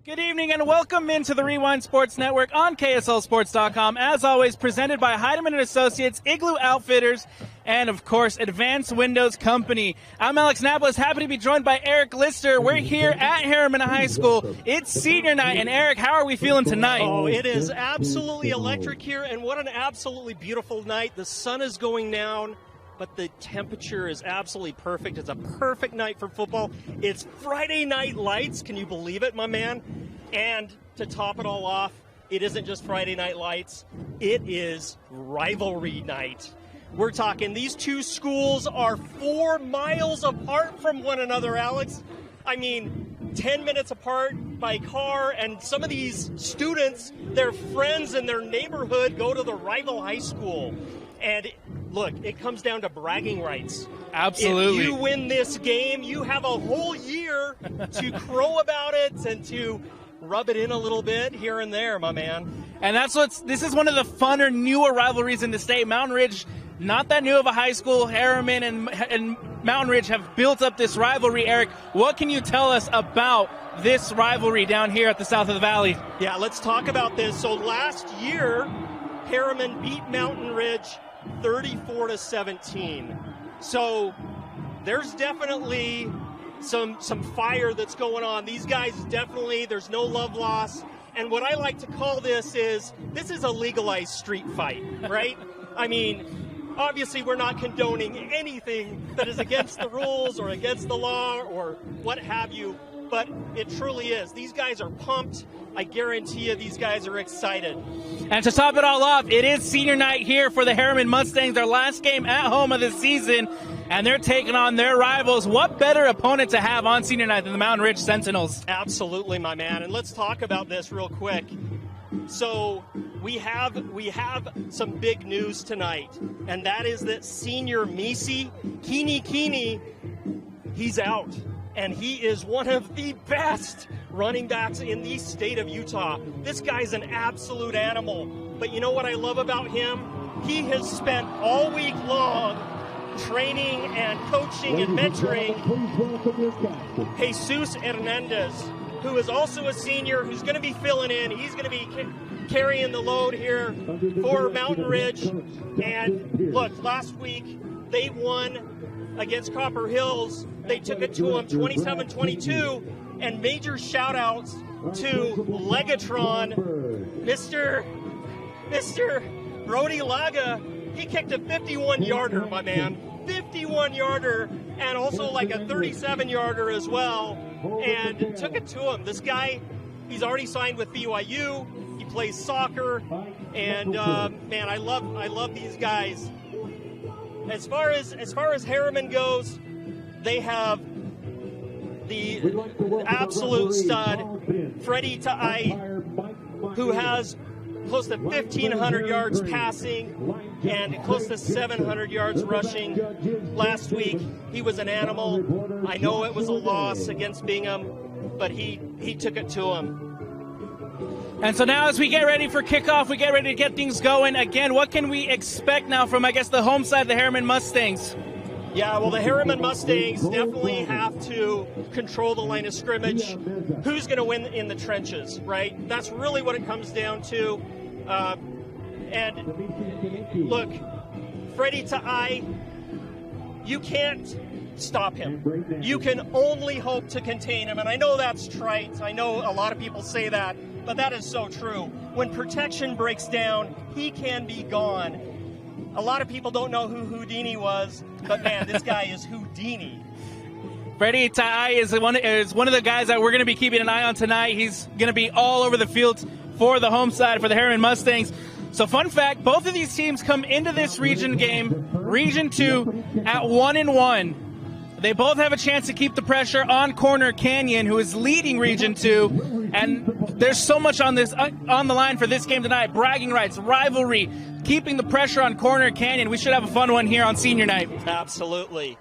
Good evening and welcome into the Rewind Sports Network on KSLSports.com. As always, presented by Heidemann & Associates, Igloo Outfitters, and, of course, Advanced Windows Company. I'm Alex Napoles, happy to be joined by Eric Lister. We're here at Herriman High School. It's senior night, and Eric, how are we feeling tonight? Oh, it is absolutely electric here, and what an absolutely beautiful night. The sun is going down, but the temperature is absolutely perfect. It's a perfect night for football. It's Friday Night Lights. Can you believe it, my man? And to top it all off, it isn't just Friday Night Lights. It is rivalry night. We're talking these two schools are 4 miles apart from one another, Alex. I mean, 10 minutes apart by car, and some of these students, their friends in their neighborhood go to the rival high school. And look, it comes down to bragging rights. Absolutely. If you win this game, you have a whole year to crow about it and to rub it in a little bit here and there, my man. And this is one of the funner, newer rivalries in the state. Mountain Ridge, not that new of a high school. Herriman and Mountain Ridge have built up this rivalry. Eric, what can you tell us about this rivalry down here at the south of the valley? Yeah, let's talk about this. So last year, Herriman beat Mountain Ridge 34-17. So there's definitely some fire that's going on. These guys definitely, there's no love lost. And what I like to call this is a legalized street fight, right? I mean, obviously we're not condoning anything that is against the rules or against the law or what have you, but it truly is. These guys are pumped. I guarantee you these guys are excited. And to top it all off, it is senior night here for the Herriman Mustangs, their last game at home of the season, and they're taking on their rivals. What better opponent to have on senior night than the Mountain Ridge Sentinels? Absolutely, my man. And let's talk about this real quick. So we have some big news tonight, and that is that senior Keeney, he's out. And he is one of the best running backs in the state of Utah. This guy's an absolute animal. But you know what I love about him? He has spent all week long training and coaching and mentoring Jesus Hernandez, who is also a senior, who's going to be filling in. He's going to be carrying the load here for Mountain Ridge. And look, last week they won against Copper Hills. They took it to them 27-22, and major shout-outs to Legatron, Mr. Brody Laga. He kicked a 51-yarder, my man. 51-yarder, and also like a 37-yarder as well, and took it to him. This guy, he's already signed with BYU. He plays soccer, and man, I love these guys. As far as Herriman goes, they have the absolute stud, Freddie Ta'ai, who has close to 1,500 yards passing and close to 700 yards rushing. Last week, he was an animal. I know it was a loss against Bingham, but he took it to him. And so now as we get ready for kickoff, we get ready to get things going. Again, what can we expect now from, I guess, the home side of the Herriman Mustangs? Yeah, well, the Herriman Mustangs definitely have to control the line of scrimmage. Who's going to win in the trenches, right? That's really what it comes down to. And look, Freddie Ta'ai, you can't stop him. You can only hope to contain him. And I know that's trite. I know a lot of people say that, but that is so true. When protection breaks down, he can be gone. A lot of people don't know who Houdini was, but man, this guy is Houdini. Freddie Ta'ai is one of the guys that we're going to be keeping an eye on tonight. He's going to be all over the field for the home side for the Herriman Mustangs. So fun fact, both of these teams come into this region game, Region 2, at 1-1. They both have a chance to keep the pressure on Corner Canyon, who is leading Region 2. And there's so much on the line for this game tonight. Bragging rights, rivalry, keeping the pressure on Corner Canyon. We should have a fun one here on senior night. Absolutely.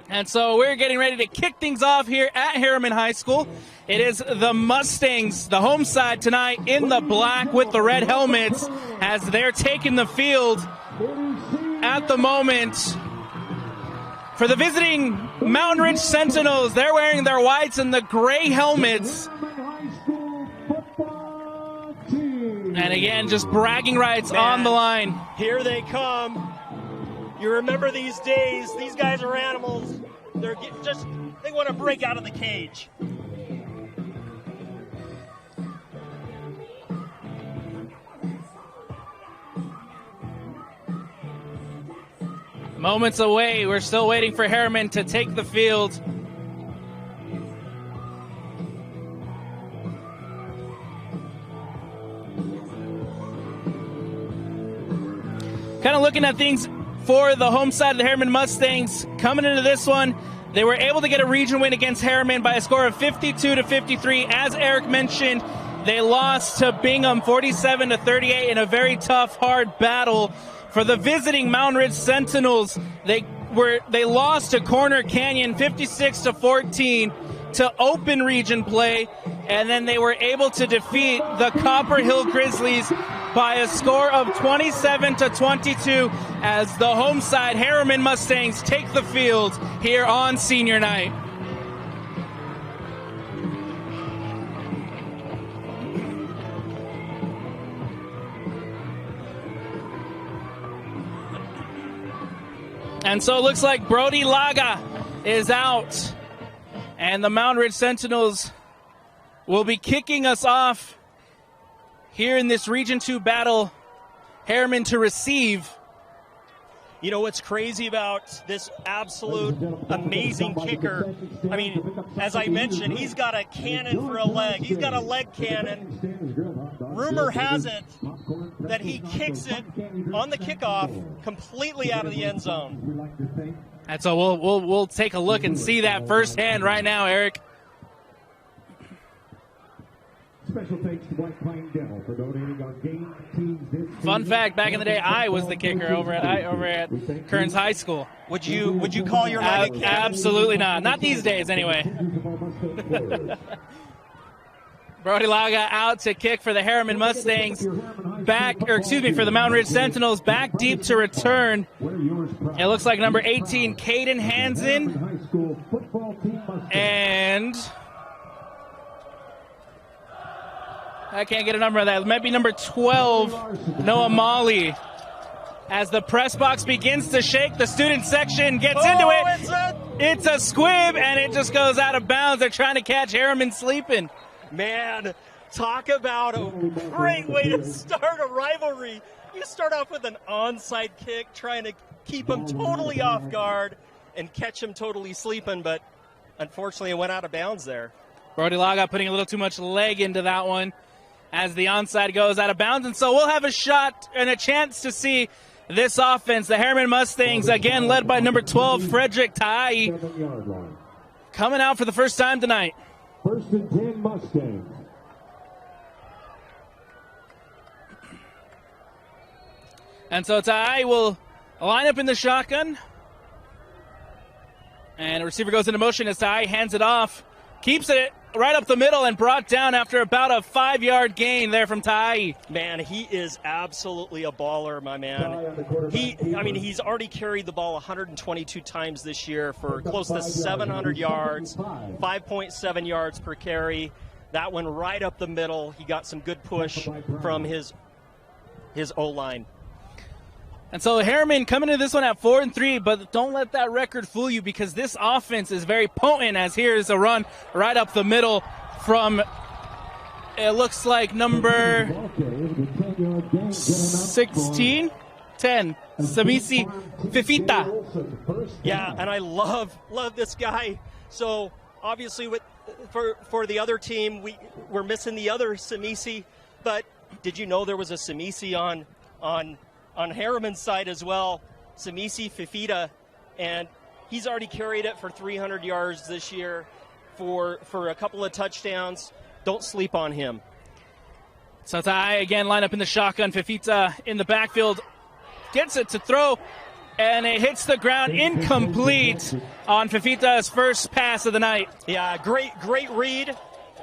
And so we're getting ready to kick things off here at Herriman High School. It is the Mustangs, the home side tonight, in the black with the red helmets as they're taking the field at the moment. For the visiting Mountain Ridge Sentinels, they're wearing their whites and the gray helmets. And again, just bragging rights on the line. Here they come. You remember these days. These guys are animals. They want to break out of the cage. Moments away. We're still waiting for Herriman to take the field. Kind of looking at things for the home side of the Herriman Mustangs. Coming into this one, they were able to get a region win against Herriman by a score of 52-53. As Eric mentioned, they lost to Bingham 47-38 in a very tough, hard battle. For the visiting Mountain Ridge Sentinels, they lost to Corner Canyon 56-14 to open region play, and then they were able to defeat the Copper Hill Grizzlies by a score of 27-22 as the home side Herriman Mustangs take the field here on senior night. And so it looks like Brody Laga is out, and the Mountain Ridge Sentinels will be kicking us off here in this Region 2 battle. Herriman to receive. You know what's crazy about this absolute amazing kicker? I mean, as I mentioned, he's got a cannon for a leg. He's got a leg cannon. Rumor has it that he kicks it on the kickoff completely out of the end zone. And so we'll take a look and see that firsthand right now, Eric. Special thanks to White Pine Dental for donating our game teams. Fun fact: back in the day, I was the kicker over at Kearns High School. Would you call your leg a cannon? Absolutely not. Not these days, anyway. Brody Laga out to kick for the Herriman Mustangs. For the Mountain Ridge Sentinels, back deep to return. It looks like number 18, Caden Hansen. And I can't get a number of that. It might be number 12, Noah Molly. As the press box begins to shake, the student section gets into it. It's a squib, and it just goes out of bounds. They're trying to catch Herriman sleeping. Man, talk about a great way to start a rivalry. You start off with an onside kick, trying to keep him totally off guard and catch him totally sleeping, but unfortunately it went out of bounds there. Brody Laga putting a little too much leg into that one as the onside goes out of bounds. And so we'll have a shot and a chance to see this offense. The Herriman Mustangs, again led by number 12, Frederick Tai, coming out for the first time tonight. 1st and 10 Mustangs. And so Tai will line up in the shotgun. And the receiver goes into motion as Tai hands it off. Keeps it right up the middle and brought down after about a 5-yard gain there from Tai. Man, he is absolutely a baller, my man. He's already carried the ball 122 times this year for close to 700 yards, 5.7 yards per carry. That one right up the middle. He got some good push from his O-line. And so Herriman coming into this one at 4-3, but don't let that record fool you because this offense is very potent as here's a run right up the middle from, it looks like number 16, 10, Samisi Fifita. Yeah, and I love this guy. So obviously for the other team, we're missing the other Samisi, but did you know there was a Samisi on Herriman's side as well, Samisi Fifita, and he's already carried it for 300 yards this year for a couple of touchdowns. Don't sleep on him. So Tai again line up in the shotgun. Fifita in the backfield gets it to throw, and it hits the ground incomplete on Fifita's first pass of the night. Yeah, great read.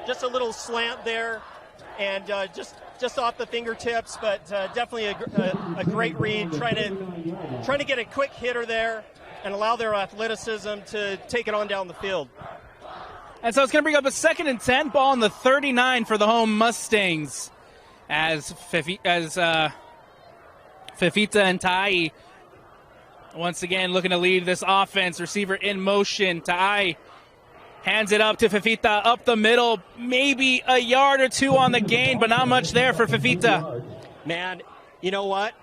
Just a little slant there, and just off the fingertips, but definitely a great read. Trying to get a quick hitter there, and allow their athleticism to take it on down the field. And so it's going to bring up a 2nd and 10, ball on the 39 for the home Mustangs, as Fifita and Tai once again looking to lead this offense. Receiver in motion. Tai hands it up to Fifita up the middle. Maybe a yard or two on the gain, but not much there for Fifita. Man, you know what?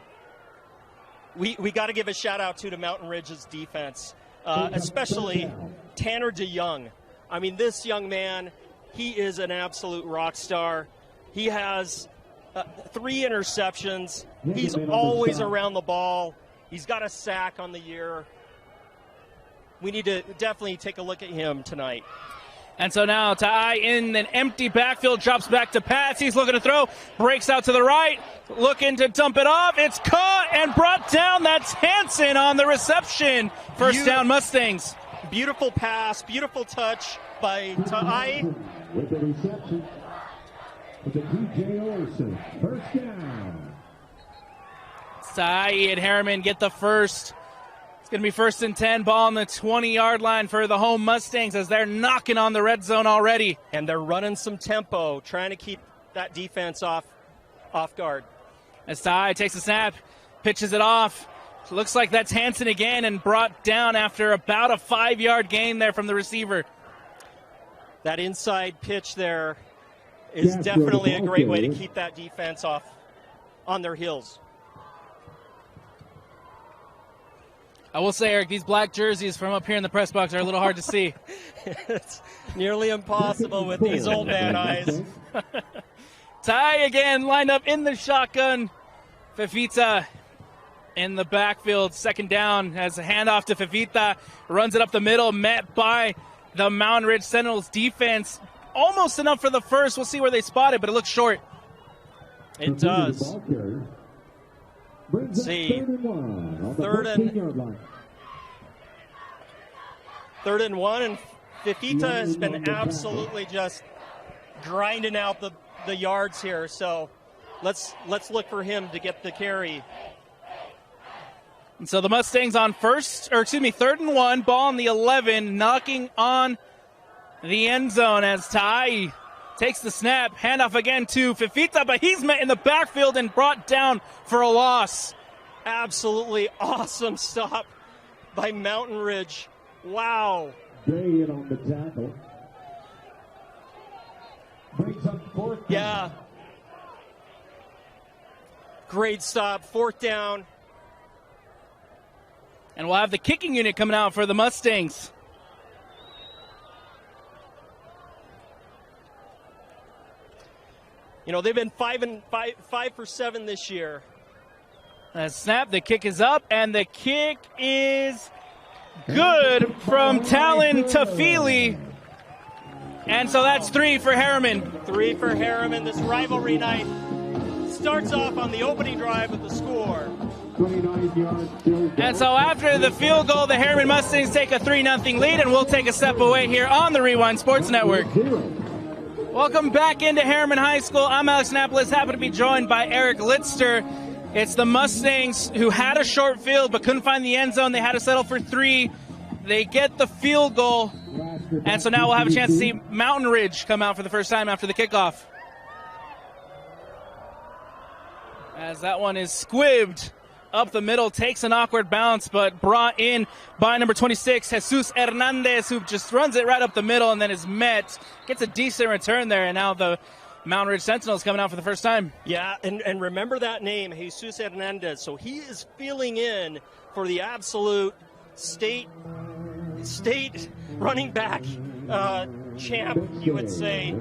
We got to give a shout out to Mountain Ridge's defense, especially Tanner DeYoung. I mean, this young man, he is an absolute rock star. He has 3 interceptions. He's always around the ball. He's got a sack on the year. We need to definitely take a look at him tonight. And so now Tai in an empty backfield, drops back to pass. He's looking to throw, breaks out to the right, looking to dump it off. It's caught and brought down. That's Hansen on the reception. First down, Mustangs. Beautiful pass, beautiful touch by Tai. With the reception, with the DJ Olsen. First down. Tai and Herriman get the first. It's going to be 1st and 10, ball on the 20-yard line for the home Mustangs as they're knocking on the red zone already. And they're running some tempo, trying to keep that defense off guard. As Tai takes the snap, pitches it off. Looks like that's Hansen again and brought down after about a 5-yard gain there from the receiver. That inside pitch there is definitely a great way to keep that defense off on their heels. I will say, Eric, these black jerseys from up here in the press box are a little hard to see. It's nearly impossible with these old man eyes. Tai again lined up in the shotgun. Fifita in the backfield, 2nd down, has a handoff to Fifita, runs it up the middle, met by the Mountain Ridge Sentinels defense. Almost enough for the first. We'll see where they spot it, but it looks short. It does. Let's see. Third and 1, and Fifita has been absolutely just grinding out the yards here. So let's look for him to get the carry. And so the Mustangs on 3rd and 1, ball on the 11, knocking on the end zone as Tai takes the snap, handoff again to Fifita, but he's met in the backfield and brought down for a loss. Absolutely awesome stop by Mountain Ridge. Wow. Day in on the tackle. Brings up 4th. Yeah. Great stop, 4th down. And we'll have the kicking unit coming out for the Mustangs. You know, they've been 5 for 7 this year. Snap, the kick is up, and the kick is good from Talon Tafili. And so that's 3 for Herriman. 3 for Herriman. This rivalry night starts off on the opening drive with the score. 29 yards. And so after the field goal, the Herriman Mustangs take a 3-0 lead, and we'll take a step away here on the Rewind Sports Network. Welcome back into Herriman High School. I'm Alex Napolis, happy to be joined by Eric Litzter. It's the Mustangs who had a short field but couldn't find the end zone. They had to settle for 3. They get the field goal, and so now we'll have a chance to see Mountain Ridge come out for the first time after the kickoff. As that one is squibbed up the middle, takes an awkward bounce, but brought in by number 26, Jesus Hernandez, who just runs it right up the middle and then is met. Gets a decent return there, and now the Mountain Ridge Sentinels coming out for the first time. Yeah, and remember that name, Jesus Hernandez. So he is filling in for the absolute state running back champ, you would say,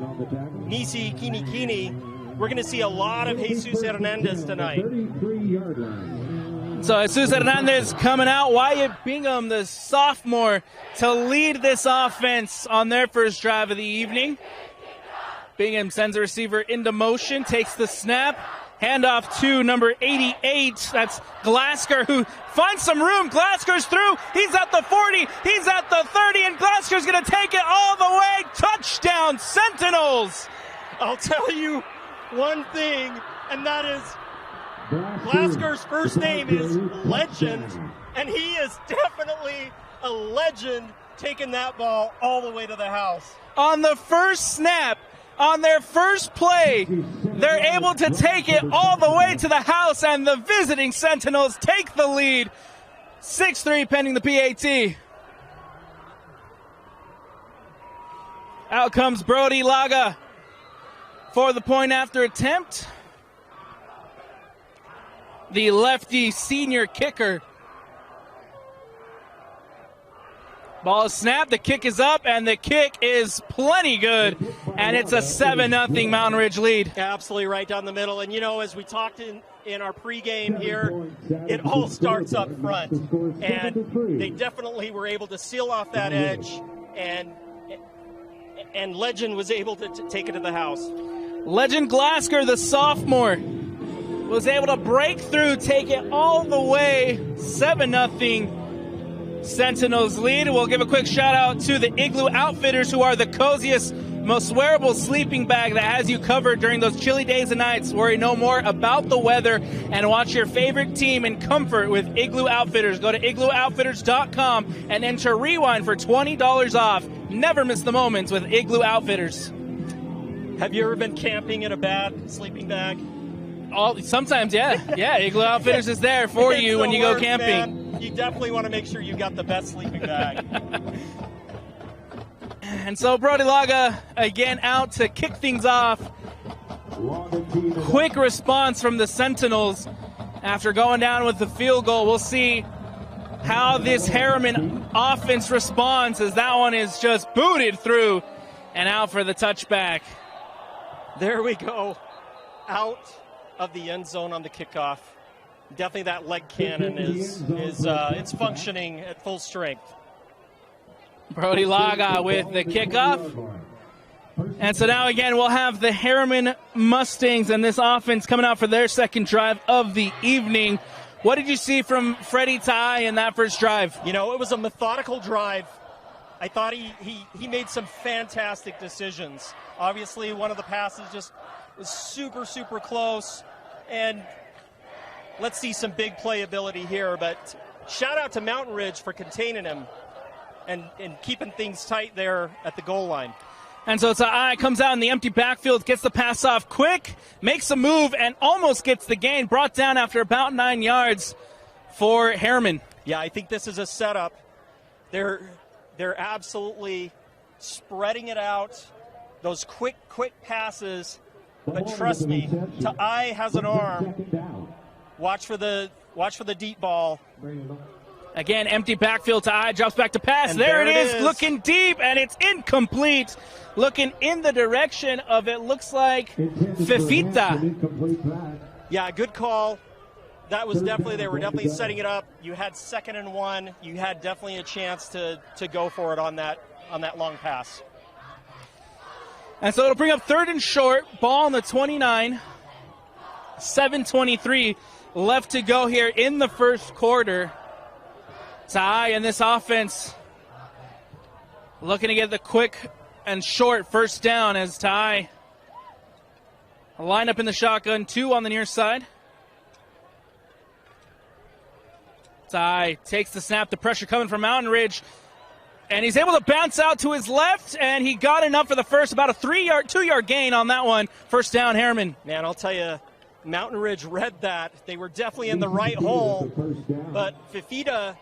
Nisi Kinikini. We're going to see a lot of Jesus Hernandez tonight. 33-yard line. So Jesus Hernandez coming out. Wyatt Bingham, the sophomore, to lead this offense on their first drive of the evening. Bingham sends a receiver into motion, takes the snap, handoff to number 88. That's Glasker, who finds some room. Glasker's through. He's at the 40. He's at the 30, and Glasker's going to take it all the way. Touchdown, Sentinels! I'll tell you one thing, and that is Glasker's first name is Legend, and he is definitely a legend taking that ball all the way to the house. On the first snap, on their first play, they're able to take it all the way to the house, and the visiting Sentinels take the lead. 6-3 pending the PAT. Out comes Brody Laga for the point after attempt. The lefty senior kicker. Ball is snapped, the kick is up, and the kick is plenty good. And it's a 7-0 Mountain Ridge lead. Absolutely right down the middle. And, you know, as we talked in our pregame here, it all starts up front. And they definitely were able to seal off that edge, and Legend was able to take it to the house. Legend Glasker, the sophomore, was able to break through, take it all the way. 7-0 Sentinels lead. We'll give a quick shout out to the Igloo Outfitters, who are the coziest, most wearable sleeping bag that has you covered during those chilly days and nights. Worry no more about the weather and watch your favorite team in comfort with Igloo Outfitters. Go to igloooutfitters.com and enter Rewind for $20 off. Never miss the moments with Igloo Outfitters. Have you ever been camping in a bad sleeping bag? Sometimes, yeah. Yeah, Igloo Outfitters is there for you when you go camping. Man. You definitely want to make sure you got the best sleeping bag. And so Brody Laga again out to kick things off. Quick response from the Sentinels after going down with the field goal. We'll see how this Herriman offense responds, as that one is just booted through and out for the touchback. There we go. Out of the end zone on the kickoff. Definitely that leg cannon is it's functioning at full strength. Brody Laga with the kickoff. And so now again we'll have the Herriman Mustangs and this offense coming out for their second drive of the evening. What did you see from Freddie Tai in that first drive? You know, it was a methodical drive. I thought he made some fantastic decisions. Obviously, one of the passes just was super, super close. And let's see some big playability here. But shout out to Mountain Ridge for containing him and keeping things tight there at the goal line. And so Tai comes out in the empty backfield, gets the pass off quick, makes a move, and almost gets the gain. Brought down after about 9 yards for Herriman. Yeah, I think this is a setup. They're absolutely spreading it out. Those quick passes. But trust me, Tai has an arm. Watch for the deep ball. Again, empty backfield. Tai drops back to pass. And there it is, looking deep, and it's incomplete. Looking in the direction of, it looks like, Fifita. Yeah, good call. That was definitely, they were definitely setting it up. You had 2nd and 1. You had definitely a chance to go for it on that long pass. And so it'll bring up 3rd and short. Ball on the 29. 7:23 left to go here in the first quarter. Tai and this offense looking to get the quick and short first down as Tai line up in the shotgun, 2 on the near side. Tai takes the snap, the pressure coming from Mountain Ridge, and he's able to bounce out to his left, and he got enough for the first, about a 2-yard gain on that one. First down, Herriman. Man, I'll tell you, Mountain Ridge read that. They were definitely in the right hole, but Fifita,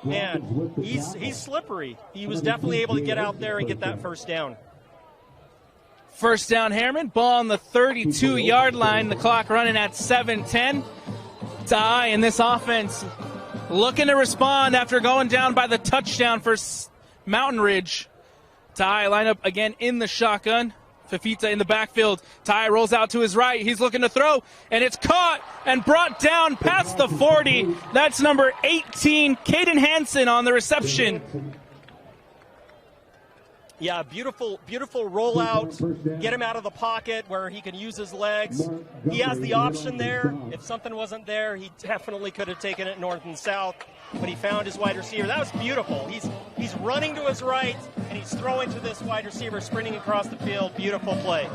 man, he's slippery. He was definitely able to get out there and get that first down. First down, Herriman. Ball on the 32-yard line. The clock running at 7:10. Tai and this offense looking to respond after going down by the touchdown for Mountain Ridge. Tai line up again in the shotgun. Fifita in the backfield. Tai rolls out to his right. He's looking to throw, and it's caught and brought down past the 40. That's number 18, Caden Hansen, on the reception. Yeah, beautiful rollout. Get him out of the pocket where he can use his legs. He has the option there. If something wasn't there, he definitely could have taken it north and south, but he found his wide receiver. That was beautiful. He's running to his right, and he's throwing to this wide receiver, sprinting across the field. Beautiful play.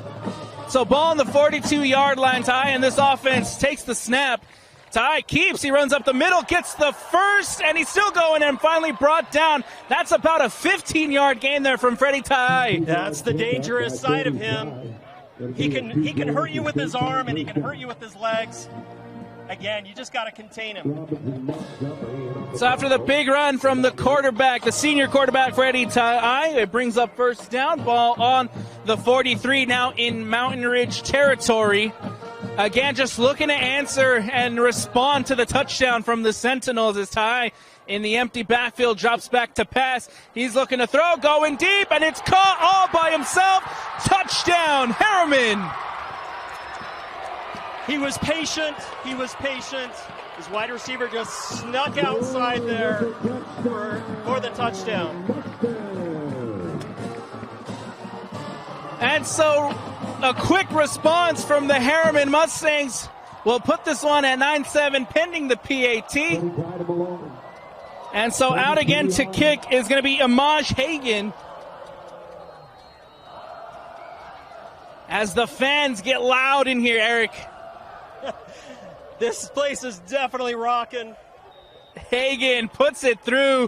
So ball on the 42-yard line. Ty and this offense takes the snap. Ty keeps. He runs up the middle, gets the first, and he's still going and finally brought down. That's about a 15-yard gain there from Freddie Ty. That's the dangerous side of him. He can hurt you with his arm and he can hurt you with his legs. Again, you just got to contain him. So after the big run from the quarterback, the senior quarterback, Freddie Ty, it brings up first down. Ball on the 43, now in Mountain Ridge territory. Again, just looking to answer and respond to the touchdown from the Sentinels as Ty in the empty backfield drops back to pass. He's looking to throw, going deep, and it's caught all by himself. Touchdown, Herriman. He was patient. He was patient. His wide receiver just snuck outside there for the touchdown. And so a quick response from the Herriman Mustangs will put this one at 9-7 pending the PAT. And so out again to kick is going to be Amaj Hagan. As the fans get loud in here, Eric. This place is definitely rocking. Hagan puts it through.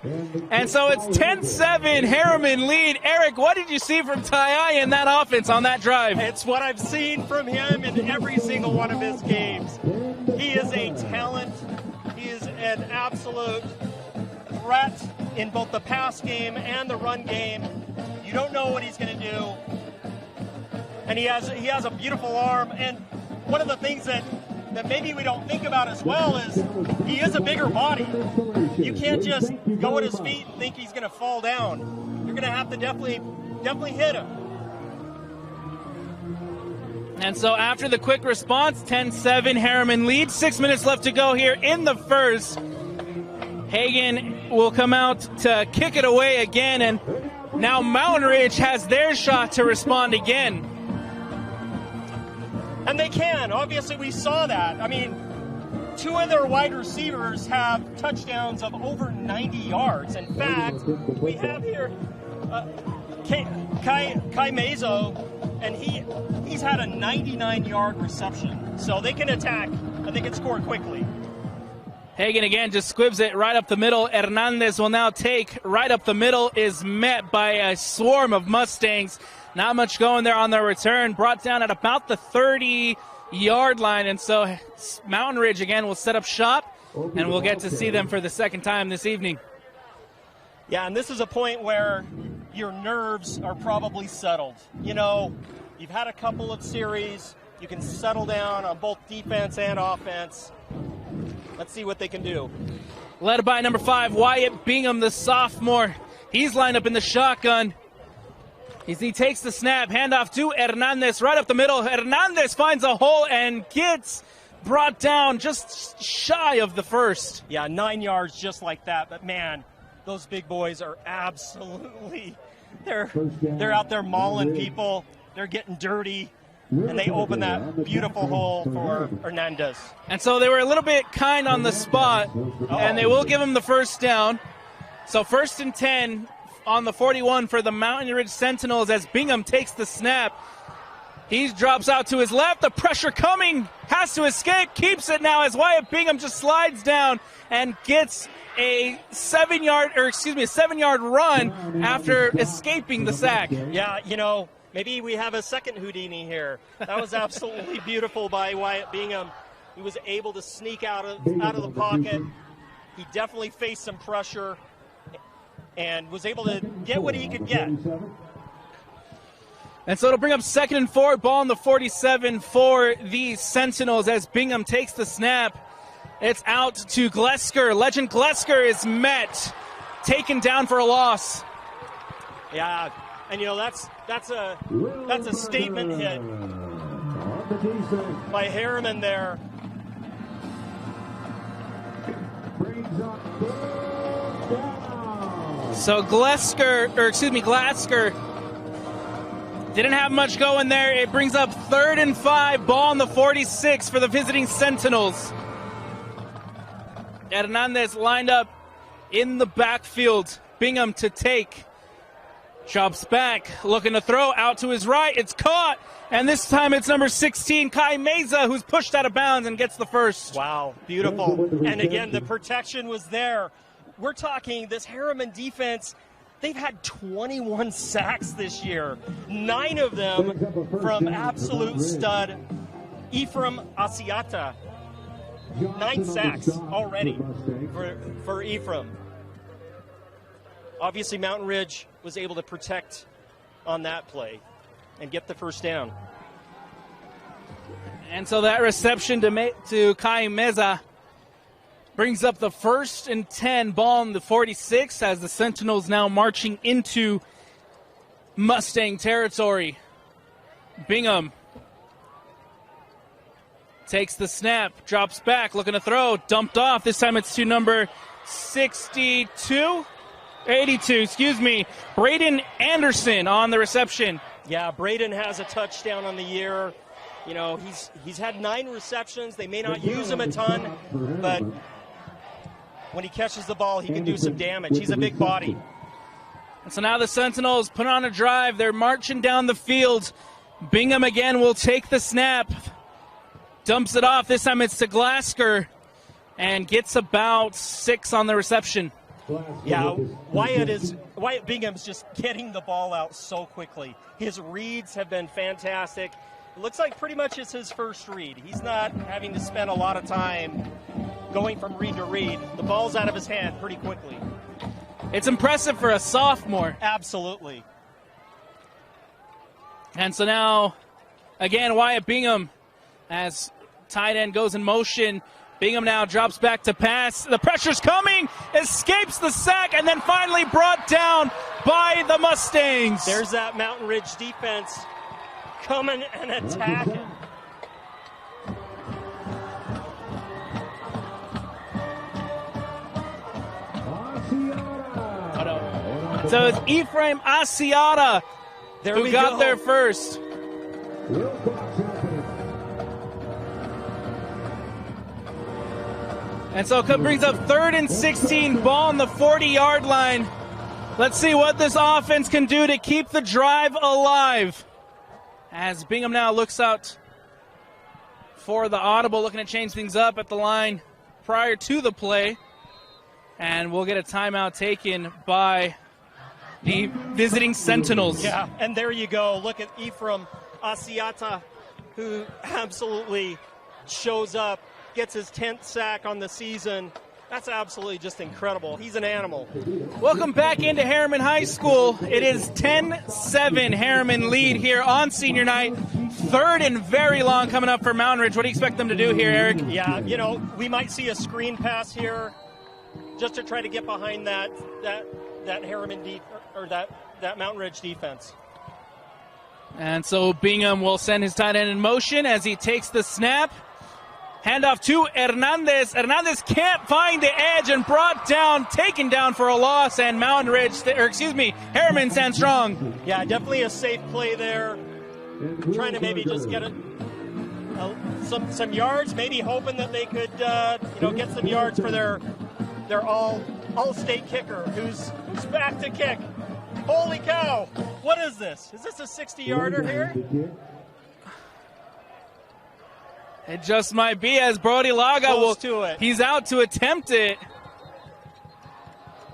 And so it's 10-7 Herriman lead. Eric, what did you see from Ty in that offense on that drive? It's what I've seen from him in every single one of his games. He is a talent. He is an absolute threat in both the pass game and the run game. You don't know what he's going to do. And he has a beautiful arm. And one of the things that maybe we don't think about as well is he is a bigger body. You can't just go at his feet and think he's going to fall down. You're going to have to definitely hit him. And so after the quick response, 10-7 Herriman lead. 6 minutes left to go here in the first. Hagan will come out to kick it away again, and now Mountain Ridge has their shot to respond again. And they can. Obviously, we saw that. I mean, two of their wide receivers have touchdowns of over 90 yards. In fact, we have here Kai Mazo, and he's had a 99-yard reception. So they can attack, and they can score quickly. Hagan again just squibs it right up the middle. Hernandez will now take right up the middle, is met by a swarm of Mustangs. Not much going there on their return. Brought down at about the 30-yard line. And so Mountain Ridge again will set up shop, and we'll get to see them for the second time this evening. Yeah, and this is a point where your nerves are probably settled. You know, you've had a couple of series. You can settle down on both defense and offense. Let's see what they can do. Led by number 5, Wyatt Bingham, the sophomore. He's lined up in the shotgun. He takes the snap, handoff to Hernandez right up the middle. Hernandez finds a hole and gets brought down just shy of the first. Yeah, 9 yards just like that. But, man, those big boys are absolutely – they're out there mauling people. They're getting dirty. And they open that beautiful hole for Hernandez. And so they were a little bit kind on the spot, and they will give him the first down. So 1st and 10 on the 41 for the Mountain Ridge Sentinels as Bingham takes the snap. He drops out to his left. The pressure coming, has to escape, keeps it now as Wyatt Bingham just slides down and gets a 7-yard run after escaping the sack. Yeah, you know, maybe we have a second Houdini here. That was absolutely beautiful by Wyatt Bingham. He was able to sneak out of the pocket. He definitely faced some pressure and was able to get what he could get. And so it'll bring up 2nd and 4, ball on the 47 for the Sentinels as Bingham takes the snap. It's out to Glesker. Legend Glesker is met, taken down for a loss. Yeah, and you know that's a statement hit by Herriman there. So Glesker didn't have much going there. It brings up 3rd and 5, ball on the 46 for the visiting Sentinels. Hernandez lined up in the backfield. Bingham to take. Chops back, looking to throw out to his right. It's caught, and this time it's number 16, Kai Meza, who's pushed out of bounds and gets the first. Wow, beautiful. And again, the protection was there. We're talking this Herriman defense, they've had 21 sacks this year, 9 of them from absolute stud Ephraim Asiata. 9 sacks already for Ephraim. Obviously, Mountain Ridge was able to protect on that play and get the first down. And so that reception to Kai Meza brings up the 1st and 10, ball in the 46, as the Sentinels now marching into Mustang territory. Bingham takes the snap, drops back, looking to throw, dumped off. This time it's to number 82, Braden Anderson on the reception. Yeah, Braden has a touchdown on the year. You know, he's had 9 receptions. They may not use him a ton, but when he catches the ball, he can do some damage. He's a big body. And so now the Sentinels put on a drive. They're marching down the field. Bingham again will take the snap, dumps it off. This time it's to Glasker and gets about 6 on the reception. Yeah, Wyatt Bingham's just getting the ball out so quickly. His reads have been fantastic. It looks like pretty much it's his first read. He's not having to spend a lot of time going from read to read. The ball's out of his hand pretty quickly. It's impressive for a sophomore. Absolutely. And so now, again, Wyatt Bingham, as tight end goes in motion. Bingham now drops back to pass. The pressure's coming, escapes the sack, and then finally brought down by the Mustangs. There's that Mountain Ridge defense coming and attacking. So it's Ephraim Asiata who got there first. And so it brings up 3rd and 16, ball on the 40-yard line. Let's see what this offense can do to keep the drive alive. As Bingham now looks out for the audible, looking to change things up at the line prior to the play. And we'll get a timeout taken by the visiting Sentinels. Yeah, and there you go. Look at Ephraim Asiata, who absolutely shows up, gets his 10th sack on the season. That's absolutely just incredible. He's an animal. Welcome back into Herriman High School. It is 10-7 Herriman lead here on senior night. 3rd and very long coming up for Mountain Ridge. What do you expect them to do here, Eric? Yeah, you know, we might see a screen pass here just to try to get behind that Herriman or that Mountain Ridge defense. And so Bingham will send his tight end in motion as he takes the snap. Handoff to Hernandez. Hernandez can't find the edge and taken down for a loss, and Herriman stands strong. Yeah, definitely a safe play there. Trying to maybe just get some yards, maybe hoping that they could get some yards for their all-state kicker who's back to kick. Holy cow! What is this? Is this a 60-yarder here? It just might be, as Brody Laga he's out to attempt it.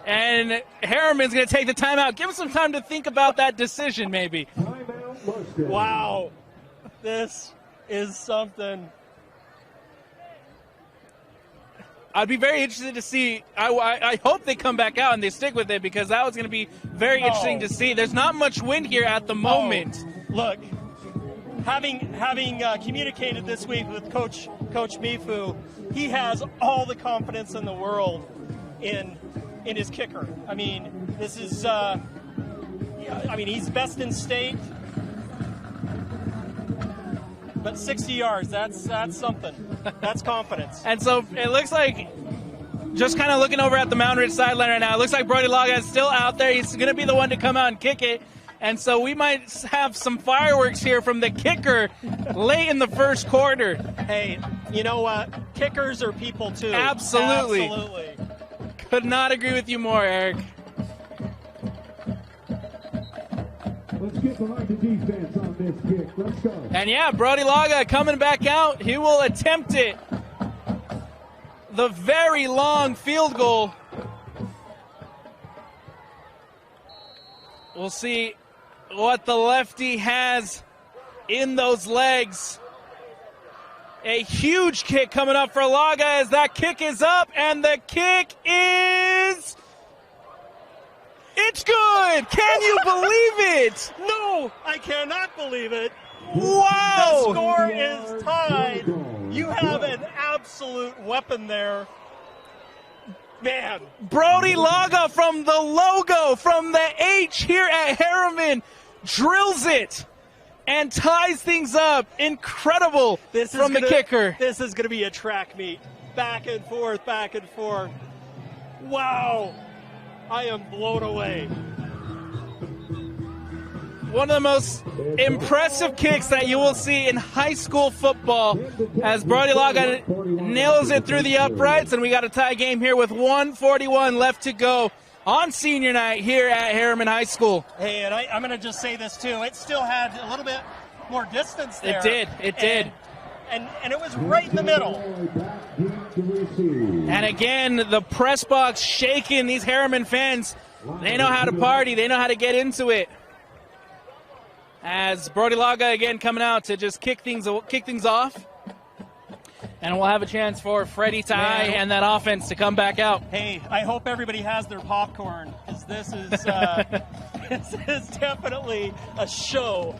And Herriman's going to take the timeout. Give him some time to think about that decision, maybe. Wow. This is something. I'd be very interested to see. I hope they come back out and they stick with it, because that was going to be very interesting to see. There's not much wind here at the moment. Look. Having communicated this week with Coach Mifu, he has all the confidence in the world in his kicker. I mean, this is he's best in state, but 60 yards, that's something. That's confidence. And so it looks like, just kind of looking over at the Mountain Ridge sideline right now, it looks like Brody Laga is still out there. He's going to be the one to come out and kick it. And so we might have some fireworks here from the kicker late in the first quarter. Hey, you know what? Kickers are people too. Absolutely. Could not agree with you more, Eric. behind the defense on this kick. Let's go. And yeah, Brody Laga coming back out. He will attempt it. The very long field goal. We'll see what the lefty has in those legs. A huge kick coming up for Laga as that kick is up, and the kick is... It's good! Can you believe it? No, I cannot believe it. Wow! The score is tied. You have an absolute weapon there. Man. Brody Laga from the logo, from the H here at Herriman, drills it and ties things up. Incredible from the kicker. This is going to be a track meet. Back and forth, back and forth. Wow. I am blown away. One of the most impressive kicks that you will see in high school football as Brody Laga nails it through the uprights, and we got a tie game here with 1:41 left to go on senior night here at Herriman High School. Hey, and I'm going to just say this too. It still had a little bit more distance there. It did. And it was right in the middle. And again, the press box shaking. These Herriman fans, they know how to party. They know how to get into it. As Brody Laga again coming out to just kick things off. And we'll have a chance for Freddie Tai and that offense to come back out. Hey, I hope everybody has their popcorn, because this is this is definitely a show.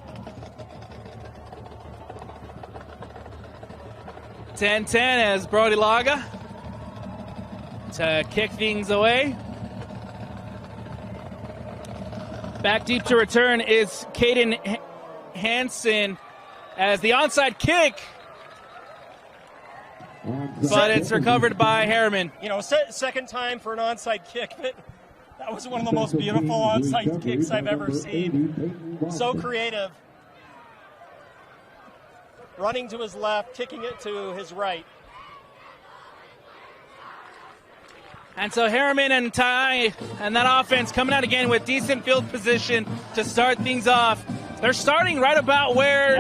10-10 as Brody Laga to kick things away. Back deep to return is Caden Hansen as the onside kick, but it's recovered by Herriman. You know, second time for an onside kick. That was one of the most beautiful onside kicks I've ever seen. So creative. Running to his left, kicking it to his right. And so Herriman and Tai and that offense coming out again with decent field position to start things off. They're starting right about where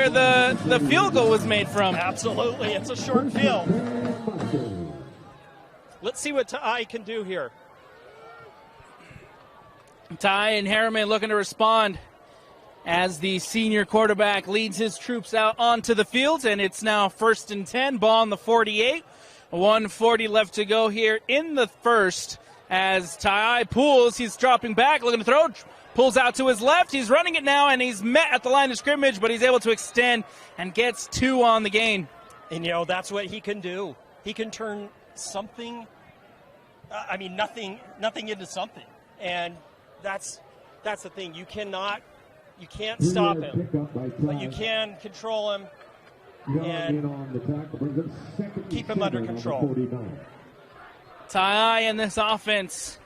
the field goal was made from. Absolutely. It's a short field. Let's see what Tai can do here. Tai and Herriman looking to respond as the senior quarterback leads his troops out onto the field, and it's now 1st and 10, ball on the 48. 1:40 left to go here in the first as Tai pulls. He's dropping back, looking to throw, pulls out to his left. He's running it now, and he's met at the line of scrimmage, but he's able to extend and gets 2 on the gain. And, you know, that's what he can do. He can turn something, nothing into something. And that's the thing. You can't stop him, but you can control him and keep him under control. Tai in this offense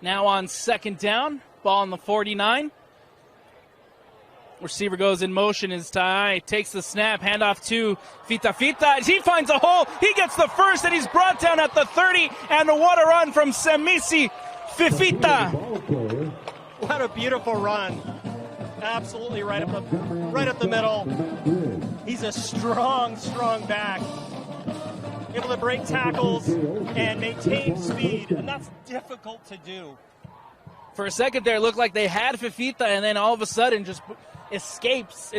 now on 2nd down, ball on the 49. Receiver goes in motion as Tai takes the snap, handoff to Fita. As he finds a hole, he gets the first, and he's brought down at the 30, and what a run from Semisi Fifita. What a beautiful run. Absolutely right up the middle. He's a strong back. Able to break tackles and maintain speed, and that's difficult to do. For a second there, it looked like they had Fifita, and then all of a sudden just escapes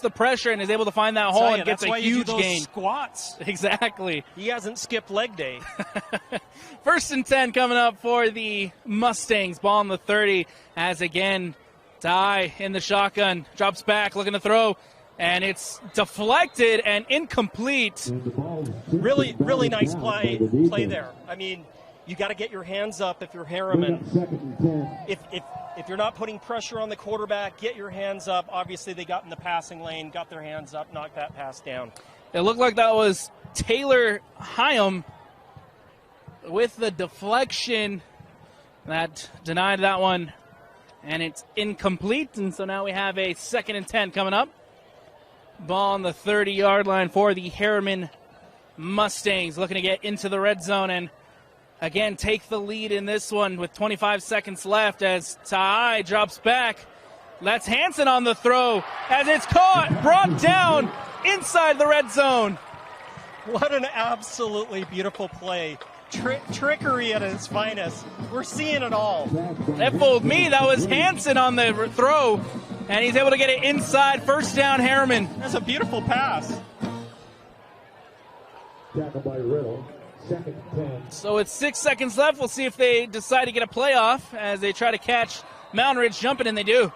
the pressure and is able to find that hole and gets a huge gain. Squats. Exactly. He hasn't skipped leg day. 1st and 10 coming up for the Mustangs. Ball on the 30 as again Tai in the shotgun, drops back, looking to throw, and it's deflected and incomplete. Really nice play there. I mean, you got to get your hands up if you're Herriman. If you're not putting pressure on the quarterback, get your hands up. Obviously, they got in the passing lane, got their hands up, knocked that pass down. It looked like that was Taylor Hyam with the deflection that denied that one. And it's incomplete, and so now we have a 2nd and 10 coming up. Ball on the 30-yard line for the Herriman Mustangs, looking to get into the red zone and, again, take the lead in this one with 25 seconds left as Tai drops back, That's Hansen on the throw as it's caught, brought down inside the red zone. What an absolutely beautiful play. Trickery at its finest. We're seeing it all. That fooled me. That was Hansen on the throw, and he's able to get it inside. First down, Herriman. That's a beautiful pass. Tackle by Riddle. Second 10. So it's 6 seconds left. We'll see if they decide to get a playoff as they try to catch Mountain Ridge jumping, and they do.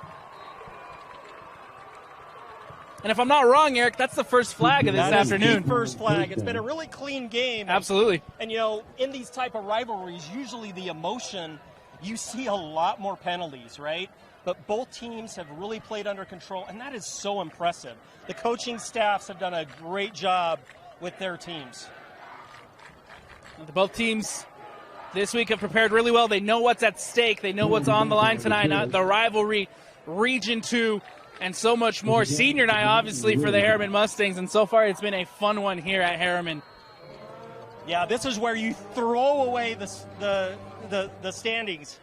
And if I'm not wrong, Eric, that's the first flag of this afternoon. That is the first flag. It's been a really clean game. Absolutely. And, you know, in these type of rivalries, usually the emotion, you see a lot more penalties, right? But both teams have really played under control, and that is so impressive. The coaching staffs have done a great job with their teams. Both teams this week have prepared really well. They know what's at stake. They know what's on the line tonight. The rivalry, Region 2, and so much more. Senior night, obviously, for the Herriman Mustangs, and so far it's been a fun one here at Herriman. Yeah, this is where you throw away the standings.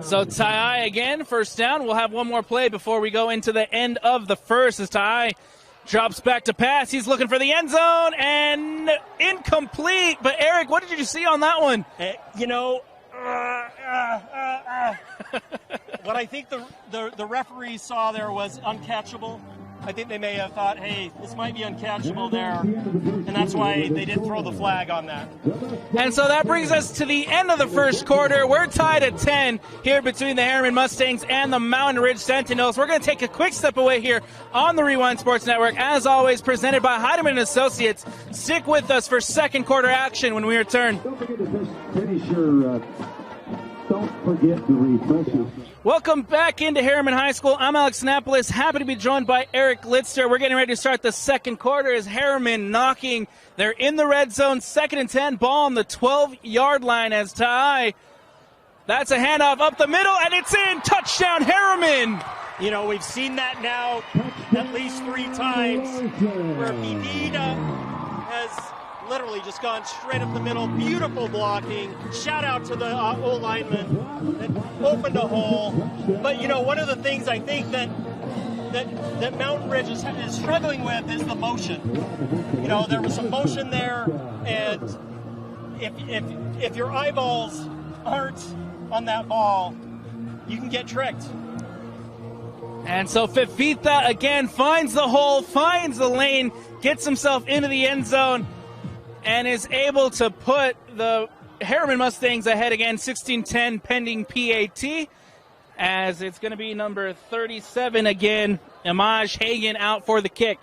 So Tai again, first down. We'll have one more play before we go into the end of the first as Tai drops back to pass. He's looking for the end zone, and incomplete. But, Eric, what did you see on that one? You know, what I think the referee saw there was uncatchable. I think they may have thought, hey, this might be uncatchable there, and that's why they didn't throw the flag on that. And so that brings us to the end of the first quarter. We're tied at 10 here between the Herriman Mustangs and the Mountain Ridge Sentinels. We're going to take a quick step away here on the Rewind Sports Network, as always, presented by Heidemann & Associates. Stick with us for second quarter action when we return. Don't forget to finish your, don't forget to refresh your. Welcome back into Herriman High School. I'm Alex Annapolis, happy to be joined by Eric Litzter. We're getting ready to start the second quarter as Herriman knocking. They're in the red zone, 2nd and 10, ball on the 12-yard line as Tai. That's a handoff up the middle, and it's in. Touchdown, Herriman. You know, we've seen that now at least 3 times where Pineda has literally just gone straight up the middle. Beautiful blocking. Shout out to the O-lineman that opened a hole. But, you know, one of the things I think that Mountain Ridge is struggling with is the motion. You know, there was some motion there, and if your eyeballs aren't on that ball, you can get tricked. And so Fifita again finds the hole, finds the lane, gets himself into the end zone, and is able to put the Herriman Mustangs ahead again, 16-10, pending PAT, as it's going to be number 37 again, Imaj Hagan out for the kick.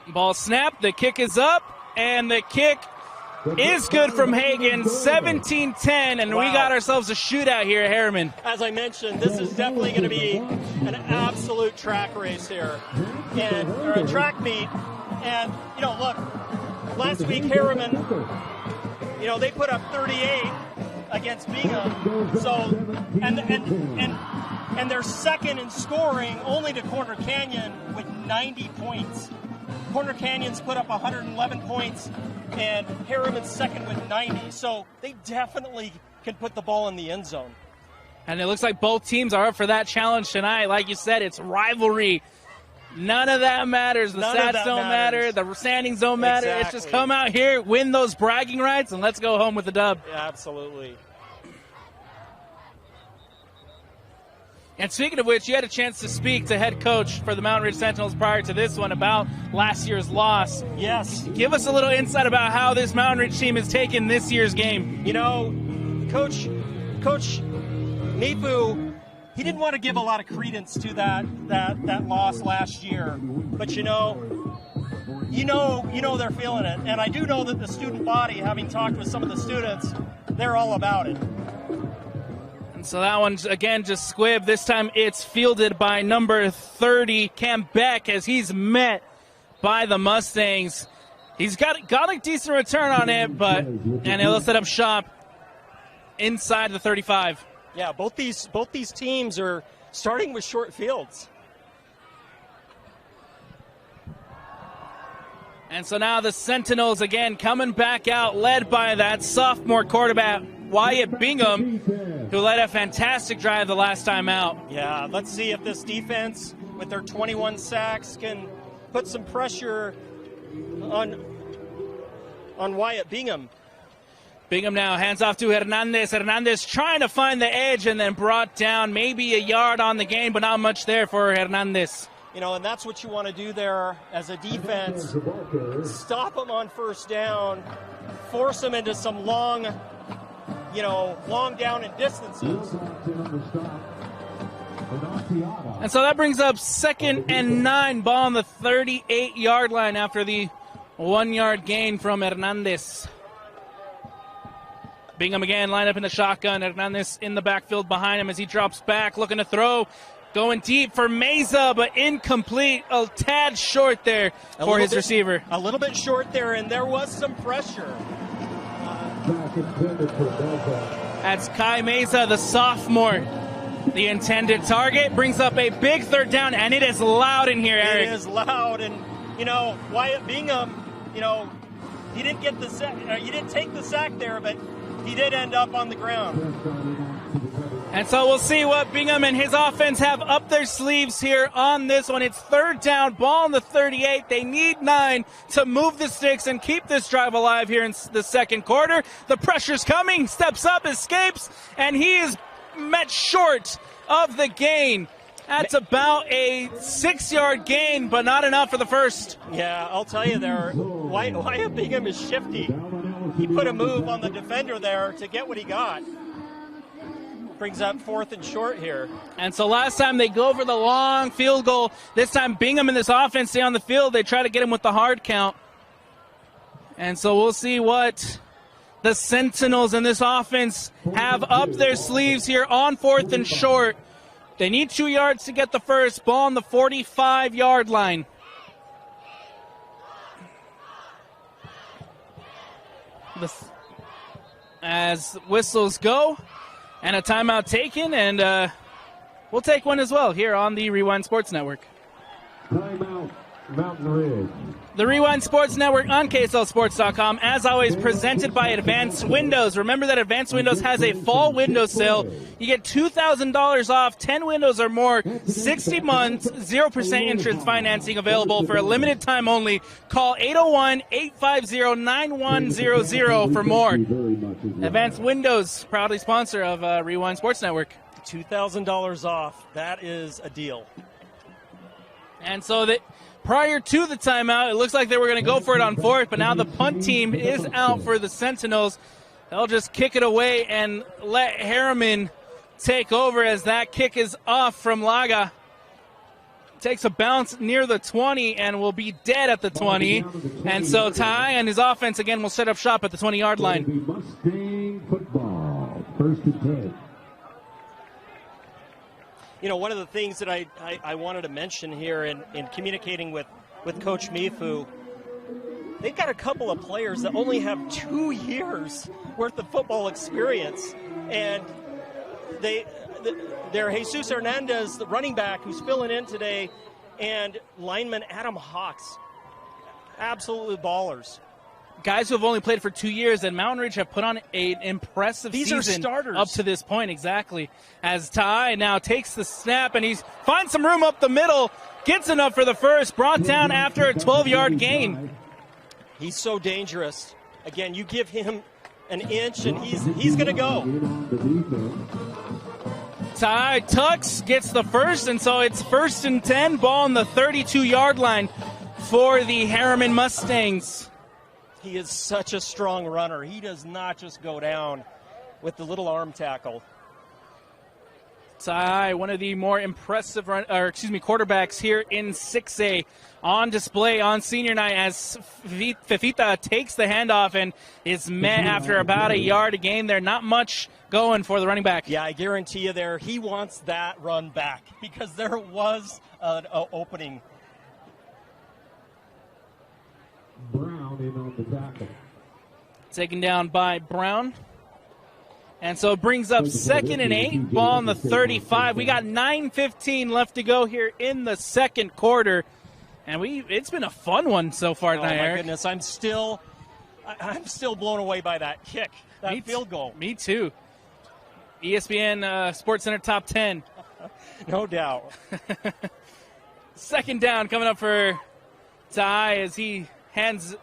Ball snapped, the kick is up, and the kick is good from Hagan, 17-10, and wow. We got ourselves a shootout here at Herriman. As I mentioned, this is definitely going to be an absolute track race here, or a track meet. And, you know, look, last week Herriman, you know, they put up 38 against Bingham, so, and they're second in scoring only to Corner Canyon with 90 points. Corner Canyon's put up 111 points, and Herriman's second with 90. So they definitely can put the ball in the end zone. And it looks like both teams are up for that challenge tonight. Like you said, it's rivalry. None of that matters. The stats don't matter. The standings don't matter. Exactly. It's just come out here, win those bragging rights, and let's go home with the dub. Yeah, absolutely. And speaking of which, you had a chance to speak to head coach for the Mountain Ridge Sentinels prior to this one about last year's loss. Yes. Give us a little insight about how this Mountain Ridge team has taken this year's game. You know, Coach Nifu, he didn't want to give a lot of credence to that loss last year. But you know they're feeling it. And I do know that the student body, having talked with some of the students, they're all about it. So that one's, again, just squib. This time it's fielded by number 30, Cam Beck, as he's met by the Mustangs. He's got a decent return on it, and he'll set up shop inside the 35. Yeah, both these teams are starting with short fields. And so now the Sentinels again coming back out, led by that sophomore quarterback, Wyatt Bingham, who led a fantastic drive the last time out. Yeah, let's see if this defense, with their 21 sacks, can put some pressure on Wyatt Bingham. Bingham now hands off to Hernandez. Hernandez trying to find the edge and then brought down, maybe a yard on the gain, but not much there for Hernandez. You know, and that's what you want to do there as a defense. Stop them on first down, force them into some long down and distances. And so that brings up 2nd and 9, ball on the 38-yard line after the 1-yard gain from Hernandez. Bingham again lined up in the shotgun. Hernandez in the backfield behind him as he drops back, looking to throw. Going deep for Meza, but incomplete. A tad short there for his receiver. A little bit short there, and there was some pressure. That's Kai Meza, the sophomore. The intended target brings up a big 3rd down, and it is loud in here, Eric. It is loud, and, Wyatt Bingham, he didn't get the sack. He didn't take the sack there, but he did end up on the ground. And so we'll see what Bingham and his offense have up their sleeves here on this one. It's 3rd down, ball on the 38. They need 9 to move the sticks and keep this drive alive here in the 2nd quarter. The pressure's coming, steps up, escapes, and he is met short of the gain. That's about a 6-yard gain, but not enough for the first. Yeah, I'll tell you there, Wyatt Bingham is shifty. He put a move on the defender there to get what he got. Brings up 4th and short here. And so last time they go for the long field goal. This time Bingham and this offense stay on the field. They try to get him with the hard count. And so we'll see what the Sentinels and this offense have up their sleeves here on 4th and short. They need 2 yards to get the first. Ball on the 45-yard line. As whistles go. And a timeout taken, and we'll take one as well here on the Rewind Sports Network. Timeout, Mountain Ridge. The Rewind Sports Network on KSLSports.com, as always, presented by Advanced Windows. Remember that Advanced Windows has a fall window sale. You get $2,000 off, 10 windows or more, 60 months, 0% interest financing available for a limited time only. Call 801-850-9100 for more. Advanced Windows, proudly sponsor of Rewind Sports Network. $2,000 off. That is a deal. And so that prior to the timeout, it looks like they were going to go for it on 4th, but now the punt team is out for the Sentinels. They'll just kick it away and let Herriman take over as that kick is off from Laga. Takes a bounce near the 20 and will be dead at the 20. And so Ty and his offense again will set up shop at the 20-yard line. Mustang football, 1st and 10. One of the things that I wanted to mention here in communicating with Coach Mifu, they've got a couple of players that only have 2 years worth of football experience. And they're Jesus Hernandez, the running back, who's filling in today, and lineman Adam Hawks. Absolutely ballers. Guys who have only played for 2 years, and Mountain Ridge have put on an impressive season. These are starters. Up to this point, exactly. As Ty now takes the snap, and he finds some room up the middle, gets enough for the first, brought down after a 12-yard gain. He's so dangerous. Again, you give him an inch, and he's going to go. Ty tucks, gets the first, and so it's 1st and 10, ball on the 32-yard line for the Herriman Mustangs. He is such a strong runner. He does not just go down with the little arm tackle. Ty, one of the more impressive quarterbacks here in 6A, on display on senior night as Fifita takes the handoff and is met after about a yard a gain there. Not much going for the running back. Yeah, I guarantee you there, he wants that run back because there was an opening. Brown in on the tackle. Taken down by Brown. And so it brings up 2nd and 8, ball on the 35. We got 9:15 left to go here in the 2nd quarter. And it's been a fun one so far tonight, Oh, my Eric. goodness. I'm still blown away by that kick, that field goal. Me too. ESPN Sports Center top 10. No doubt. Second down coming up for Ty as he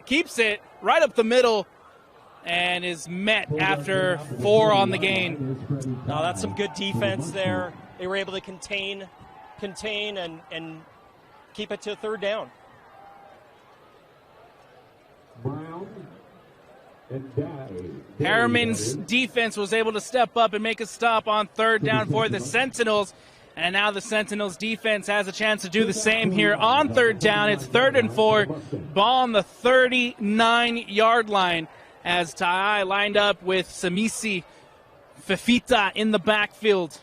keeps it right up the middle and is met after 4 on the gain. No, that's some good defense there. They were able to contain and keep it to third down. Brown and Dye. Herriman's defense was able to step up and make a stop on third down for the Sentinels. And now the Sentinels defense has a chance to do the same here on third down. It's 3rd and 4. Ball on the 39-yard line as Tai lined up with Samisi Fefita in the backfield.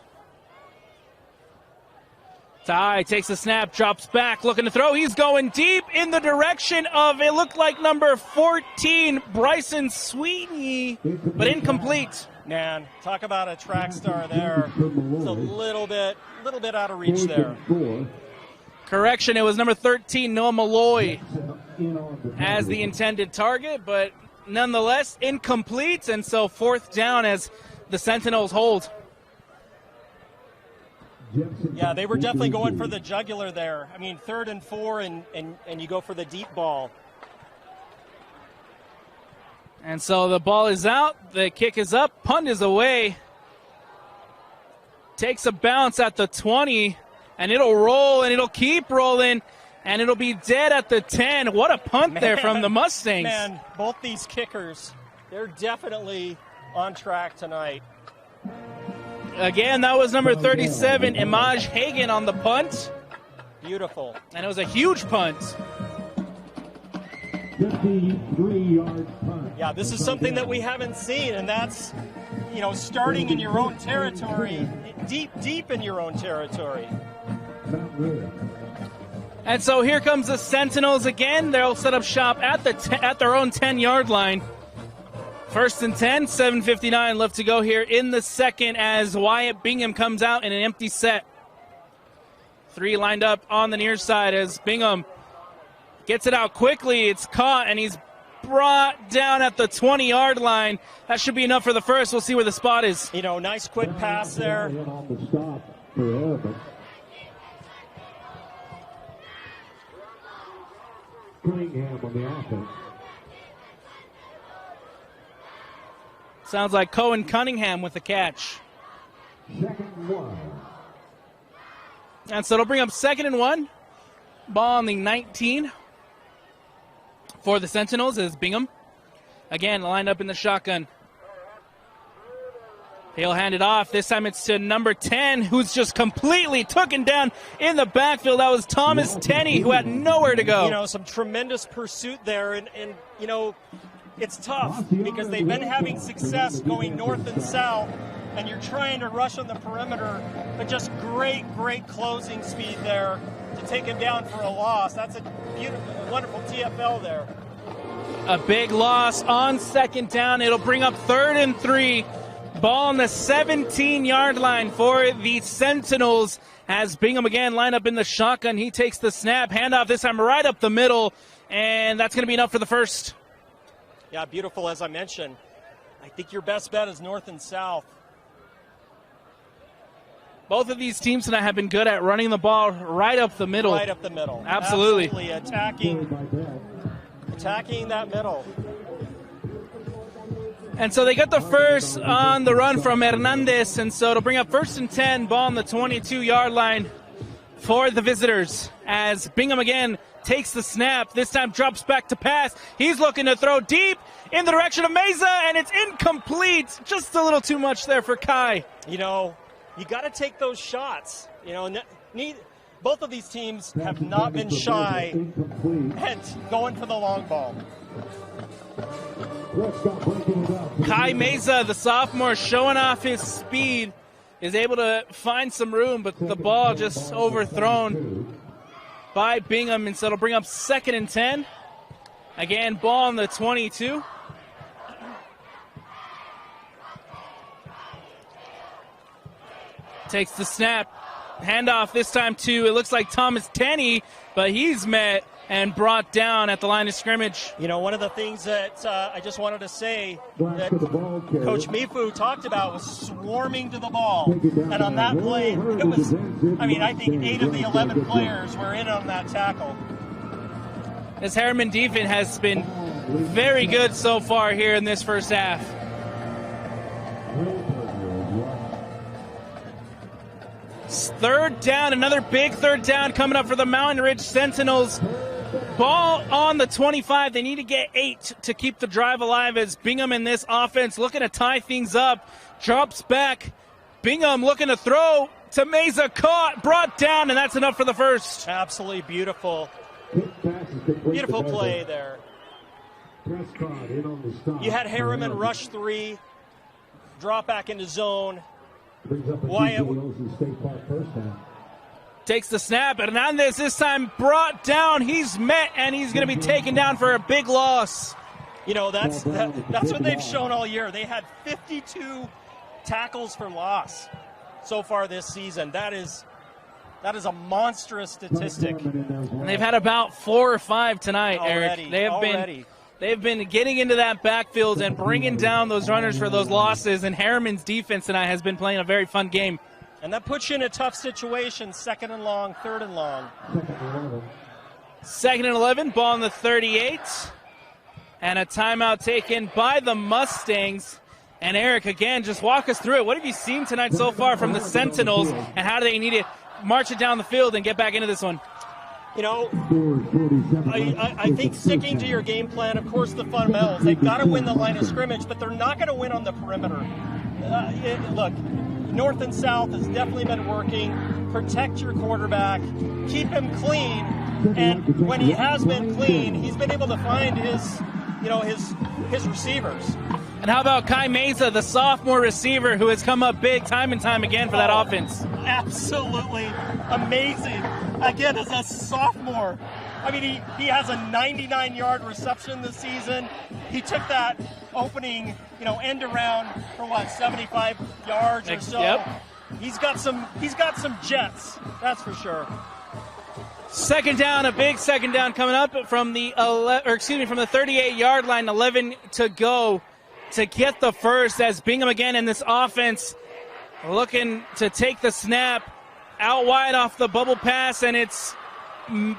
Tai takes a snap, drops back, looking to throw. He's going deep in the direction of, it looked like number 14, Bryson Sweeney, but incomplete. Man, talk about a track star there. It's a little bit out of reach there. Correction, it was number 13, Noah Malloy, as the intended target, but nonetheless incomplete, and so 4th down as the Sentinels hold. Yeah, they were definitely going for the jugular there. I mean, 3rd and 4, and you go for the deep ball. And so the ball is out, the kick is up, punt is away. Takes a bounce at the 20, and it'll roll, and it'll keep rolling, and it'll be dead at the 10. What a punt there from the Mustangs. Man, both these kickers, they're definitely on track tonight. Again, that was number 37, Imaj Hagan on the punt. Beautiful. And it was a huge punt. 53-yard punt. Yeah, this is something that we haven't seen, and that's, starting in your own territory, deep in your own territory. And so here comes the Sentinels again. They'll set up shop at their own 10-yard line. 1st and 10, 7:59 left to go here in the second as Wyatt Bingham comes out in an empty set. 3 lined up on the near side as Bingham gets it out quickly. It's caught, and he's brought down at the 20-yard line. That should be enough for the first. We'll see where the spot is. Nice quick pass there. On the stop for Herriman. Cunningham on the offense. Sounds like Cohen Cunningham with the catch. 2nd and 1. And so it'll bring up 2nd and 1. Ball on the 19 for the Sentinels is Bingham. Again, lined up in the shotgun. He'll hand it off. This time it's to number 10, who's just completely taken down in the backfield. That was Thomas Tenney, who had nowhere to go. Some tremendous pursuit there. And it's tough because they've been having success going north and south, and you're trying to rush on the perimeter, but just great closing speed there to take him down for a loss. That's a beautiful, wonderful TFL there. A big loss on 2nd down. It'll bring up 3rd and 3. Ball on the 17-yard line for the Sentinels as Bingham again lined up in the shotgun. He takes the snap, handoff this time right up the middle, and that's going to be enough for the first. Yeah, beautiful, as I mentioned. I think your best bet is north and south. Both of these teams tonight have been good at running the ball right up the middle. Right up the middle. Absolutely. Attacking that middle. And so they got the first on the run from Hernandez, and so it'll bring up 1st and 10, ball on the 22-yard line for the visitors as Bingham again takes the snap. This time drops back to pass. He's looking to throw deep in the direction of Meza, and it's incomplete. Just a little too much there for Kai. You got to take those shots. Both of these teams have not been shy at going for the long ball. Kai Meza, the sophomore, showing off his speed, is able to find some room, but the ball just overthrown by Bingham, and so it'll bring up 2nd and 10. Again, ball on the 22. Takes the snap. Handoff this time to, it looks like Thomas Tenney, but he's met and brought down at the line of scrimmage. You know, one of the things that I just wanted to say that Coach Mifu talked about was swarming to the ball. And on that play, it was, I think 8 of the 11 players were in on that tackle. This Herriman defense has been very good so far here in this first half. Third down, another big third down coming up for the Mountain Ridge Sentinels. Ball on the 25. They need to get 8 to keep the drive alive as Bingham in this offense looking to tie things up. Drops back. Bingham looking to throw. To Mesa, caught, brought down, and that's enough for the first. Absolutely beautiful. Beautiful play there. You had Herriman rush 3, drop back into zone. Wyatt takes the snap, and Hernandez this time brought down. He's met, and he's going to be taken down for a big loss. You know, that's what they've shown all year. They had 52 tackles for loss so far this season. That is a monstrous statistic. And they've had about 4 or 5 tonight, already, Eric. They've been getting into that backfield and bringing down those runners for those losses, and Herriman's defense tonight has been playing a very fun game. And that puts you in a tough situation, 2nd and long, 3rd and long. 2nd and 11, ball on the 38. And a timeout taken by the Mustangs. And Eric, again, just walk us through it. What have you seen tonight so far from the Sentinels, and how do they need to march it down the field and get back into this one? You know, I think sticking to your game plan, of course, the fundamentals. They've got to win the line of scrimmage, but they're not going to win on the perimeter. Look, north and south has definitely been working. Protect your quarterback. Keep him clean. And when he has been clean, he's been able to find his receivers. And how about Kai Mesa, the sophomore receiver who has come up big time and time again for that offense? Absolutely amazing. Again, as a sophomore. I mean, he has a 99-yard reception this season. He took that opening, end around for 75 yards or so. Yep. He's got some jets, that's for sure. Second down, a big second down coming up from the 38-yard line, 11 to go to get the first, as Bingham again in this offense looking to take the snap out wide off the bubble pass, and it's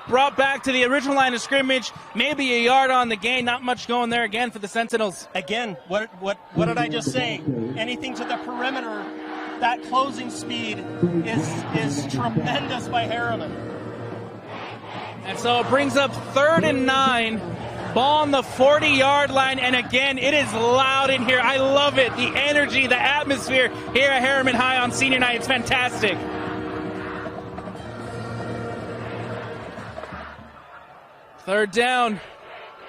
brought back to the original line of scrimmage, maybe a yard on the gain. Not much going there again for the Sentinels. Again, what did I just say? Anything to the perimeter, that closing speed is tremendous by Herriman. And so it brings up 3rd and 9. Ball on the 40-yard line, and again, it is loud in here. I love it. The energy, the atmosphere here at Herriman High on senior night. It's fantastic. Third down.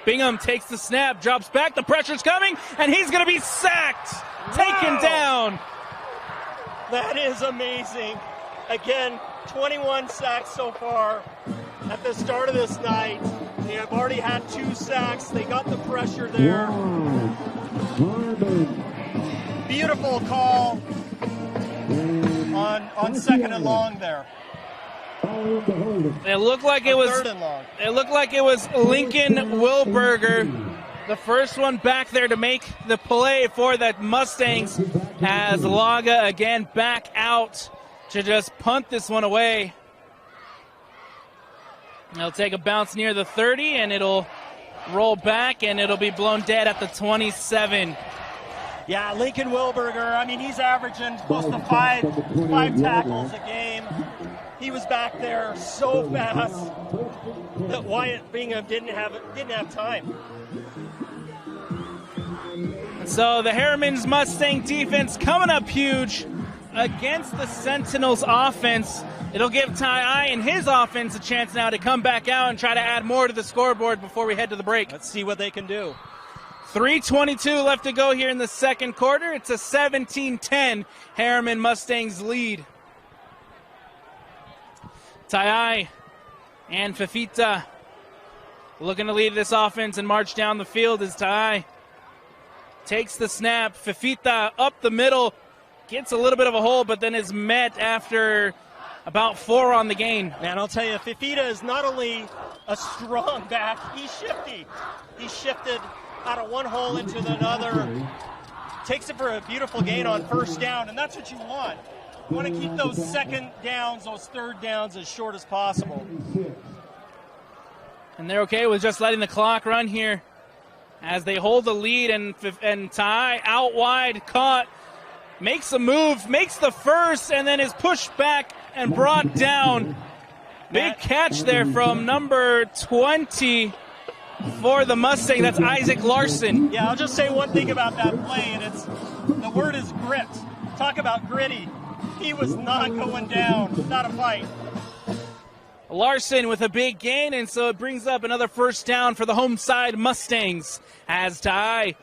Bingham takes the snap, drops back. The pressure's coming, and he's going to be sacked. Taken down. That is amazing. Again, 21 sacks so far at the start of this night. They have already had 2 sacks. They got the pressure there. Beautiful call on 2nd and long there. It looked like it was 3rd and long. It looked like it was Lincoln Wilberger, the first one back there to make the play for the Mustangs, as Laga again back out to just punt this one away. It'll take a bounce near the 30, and it'll roll back, and it'll be blown dead at the 27. Yeah, Lincoln Wilberger, he's averaging close to five tackles a game. He was back there so fast that Wyatt Bingham didn't have time. So the Herriman's Mustang defense coming up huge against the Sentinels offense. It'll give Ty and his offense a chance now to come back out and try to add more to the scoreboard before we head to the break. Let's see what they can do. 3:22 left to go here in the second quarter. It's a 17-10 Herriman Mustangs lead. Ty and Fafita looking to lead this offense and march down the field as Ty takes the snap. Fafita up the middle, gets a little bit of a hole, but then is met after about 4 on the gain. Man, I'll tell you, Fafita is not only a strong back. He's shifty. He shifted out of one hole into another. Takes it for a beautiful gain on first down, and that's what you want. You want to keep those second downs, those third downs as short as possible. And they're okay with just letting the clock run here as they hold the lead, and Ty out wide, caught, makes a move, makes the first, and then is pushed back and brought down. Big catch there from number 20 for the Mustang. That's Isaac Larson. Yeah, I'll just say one thing about that play, and the word is grit. Talk about gritty. He was not going down, not a fight. Larson with a big gain, and so it brings up another first down for the home side Mustangs as Ty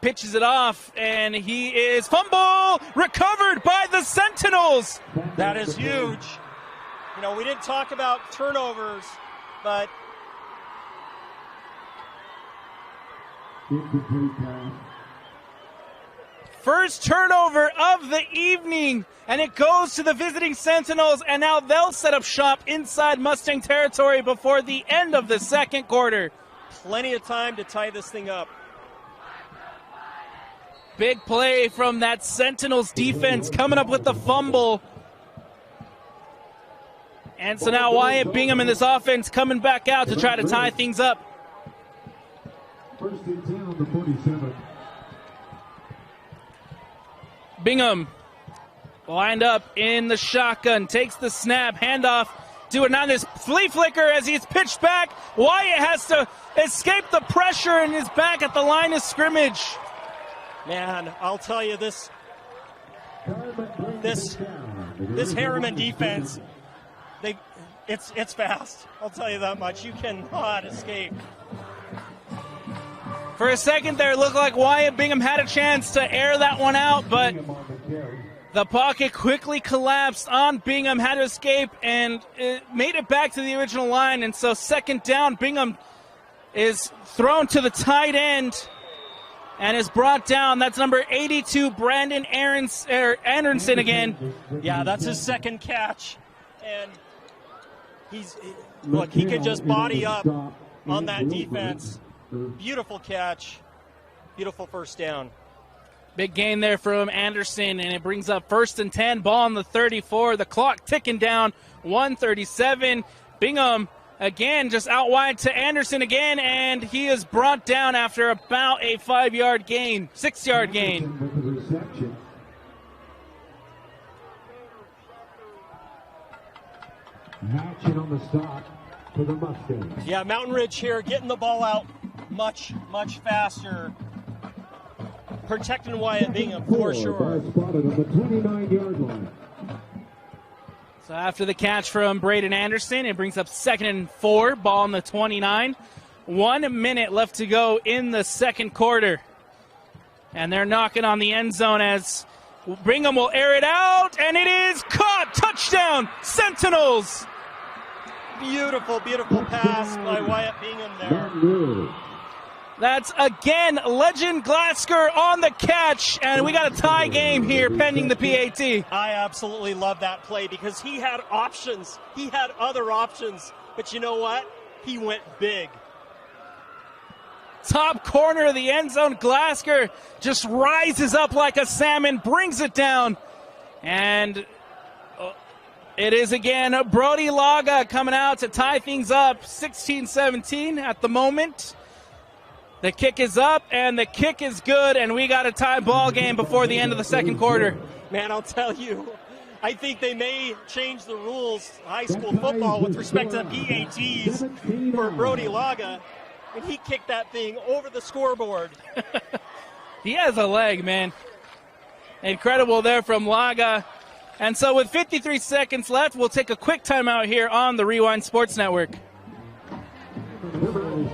pitches it off, and he is fumble recovered by the Sentinels. That is huge. You know, we didn't talk about turnovers, but first turnover of the evening, and it goes to the visiting Sentinels, and now they'll set up shop inside Mustang territory before the end of the second quarter. Plenty of time to tie this thing up. Big play from that Sentinels defense coming up with the fumble. And so now Wyatt Bingham in this offense coming back out to try to tie things up. First and 10 on the 47. Bingham lined up in the shotgun, takes the snap, handoff, doing on this flea flicker as he's pitched back. Wyatt has to escape the pressure and is back at the line of scrimmage. Man, I'll tell you this Herriman defense, it's fast. I'll tell you that much. You cannot escape. For a second there, it looked like Wyatt Bingham had a chance to air that one out, but the pocket quickly collapsed on Bingham, had to escape, and it made it back to the original line. And so second down, Bingham is thrown to the tight end and is brought down. That's number 82, Brandon Anderson again. Yeah, that's his second catch. And he could just body up on that defense. Beautiful catch. Beautiful first down. Big gain there from Anderson, and it brings up first and 10, ball on the 34. The clock ticking down, 1:37. Bingham again just out wide to Anderson again, and he is brought down after about a 5-yard gain, 6-yard gain. Action on the stop for the Mustangs. Yeah, Mountain Ridge here getting the ball out much faster. Protecting Wyatt Bingham for sure. Spotted on the 29-yard line. So after the catch from Braden Anderson, it brings up 2nd and 4, ball on the 29. 1 minute left to go in the second quarter. And they're knocking on the end zone as Bingham will air it out, and it is caught. Touchdown, Sentinels! Beautiful pass by Wyatt Bingham there. That's again Legend Glasker on the catch, and we got a tie game here pending the PAT. I absolutely love that play because he had options. He had other options, but you know what? He went big. Top corner of the end zone, Glasker just rises up like a salmon, brings it down, and it is again Brody Laga coming out to tie things up, 16-17 at the moment. The kick is up, and the kick is good, and we got a tie ball game before the end of the second quarter. Man, I'll tell you, I think they may change the rules, high school football, with respect to the PATs for Brody Laga, and he kicked that thing over the scoreboard. He has a leg, man. Incredible there from Laga. And so with 53 seconds left, we'll take a quick timeout here on the Rewind Sports Network.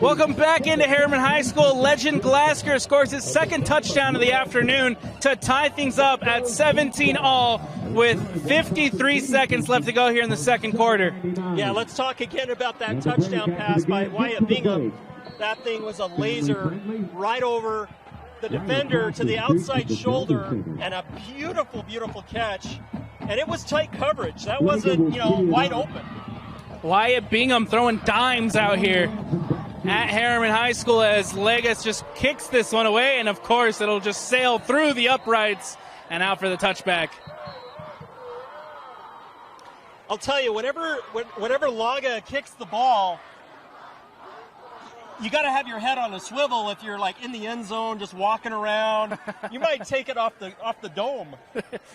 Welcome back into Herriman High School. Legend Glasker scores his second touchdown of the afternoon to tie things up at 17-all with 53 seconds left to go here in the second quarter. Yeah, let's talk again about that touchdown pass by Wyatt Bingham. That thing was a laser right over the defender to the outside shoulder, and a beautiful catch. And it was tight coverage. That wasn't, wide open. Wyatt Bingham throwing dimes out here at Herriman High School as Legas just kicks this one away, and of course it'll just sail through the uprights and out for the touchback. I'll tell you, whenever Laga kicks the ball, you got to have your head on a swivel. If you're like in the end zone, just walking around, you might take it off the dome.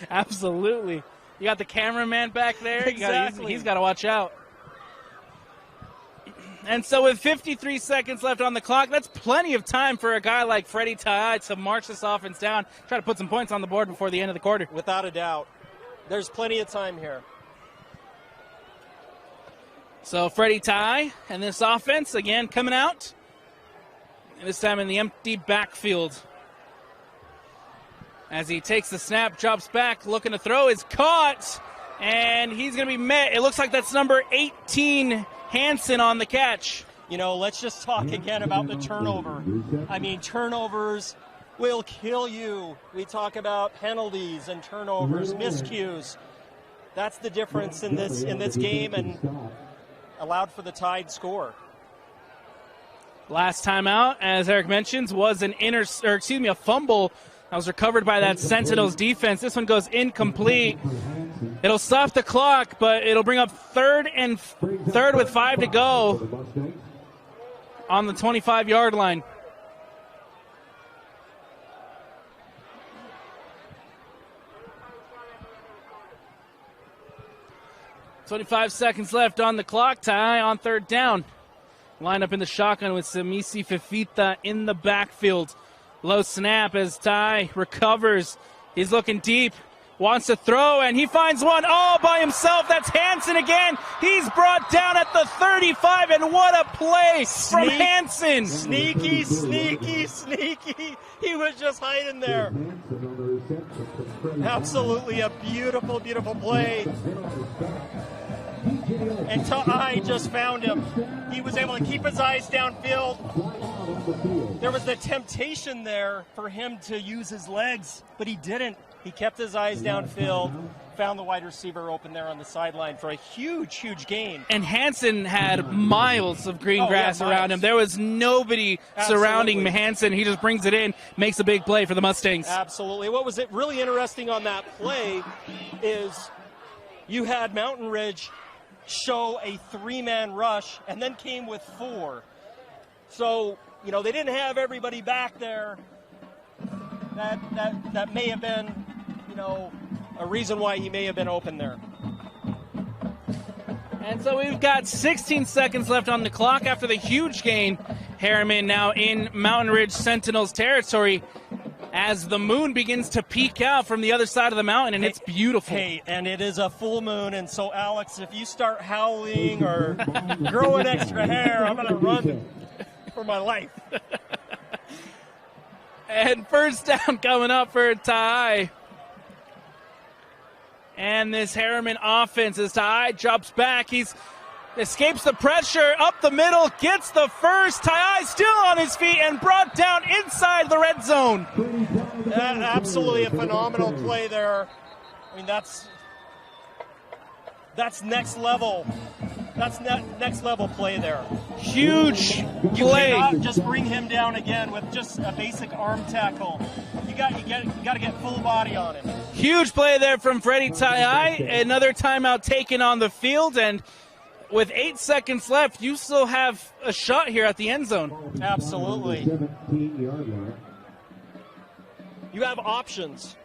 Absolutely. You got the cameraman back there. Exactly. He's got to watch out. And so with 53 seconds left on the clock, that's plenty of time for a guy like Freddie Tai to march this offense down, try to put some points on the board before the end of the quarter. Without a doubt. There's plenty of time here. So Freddie Tai and this offense, again, coming out. And this time in the empty backfield. As he takes the snap, drops back, looking to throw, is caught. And he's going to be met. It looks like that's number 18, Hansen, on the catch. You know, let's just talk again about the turnover. I mean, turnovers will kill you. We talk about penalties and turnovers, miscues. That's the difference in this game, and allowed for the tied score. Last time out, as Eric mentions, was a fumble that was recovered by that Sentinels defense. This one goes incomplete. It'll stop the clock, but it'll bring up third with 5 to go on the 25-yard line. "25 seconds left on the clock. Tai on third down. Line up in the shotgun with Samisi Fifita in the backfield. Low snap as Tai recovers. He's looking deep, wants to throw, and he finds one all by himself. That's Hansen again. He's brought down at the 35, and what a play from Hansen. Sneaky. He was just hiding there. Absolutely a beautiful, beautiful play. And Tai just found him. He was able to keep his eyes downfield. There was the temptation there for him to use his legs, but he didn't. He kept his eyes downfield, found the wide receiver open there on the sideline for a huge, huge gain. And Hansen had miles of green grass around him. There was nobody surrounding Hansen. He just brings it in, makes a big play for the Mustangs. Absolutely. What was really interesting on that play is you had Mountain Ridge show a 3-man rush and then came with 4. So, you know, they didn't have everybody back there. That may have been, you know, a reason why he may have been open there. And so we've got 16 seconds left on the clock after the huge gain. Herriman now in Mountain Ridge Sentinels territory as the moon begins to peek out from the other side of the mountain, and it's beautiful. Hey, and it is a full moon, and so, Alex, if you start howling or growing extra hair, I'm going to run for my life. And first down coming up for Tai. And this Herriman offense as Tai drops back. He escapes the pressure, up the middle, gets the first. Tai still on his feet and brought down inside the red zone. Absolutely a phenomenal play there. I mean, that's next level. That's next level play there. Huge You play. cannot just bring him down again with just a basic arm tackle. You got to get full body on him. Huge play there from Freddie Tai. Another timeout taken on the field, and with 8 seconds left, you still have a shot here at the end zone. Absolutely. 17-yard line. You have options.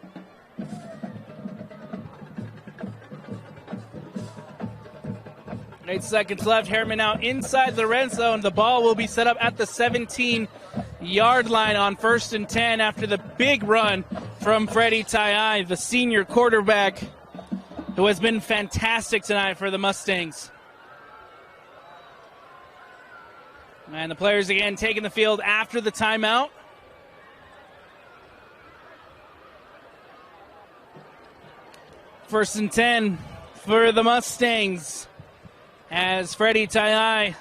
Eight seconds left. Herriman now inside the red zone. The ball will be set up at the 17-yard line on 1st and 10 after the big run from Freddie Tai, the senior quarterback who has been fantastic tonight for the Mustangs. And the players again taking the field after the timeout. First and 10 for the Mustangs as Freddie Tai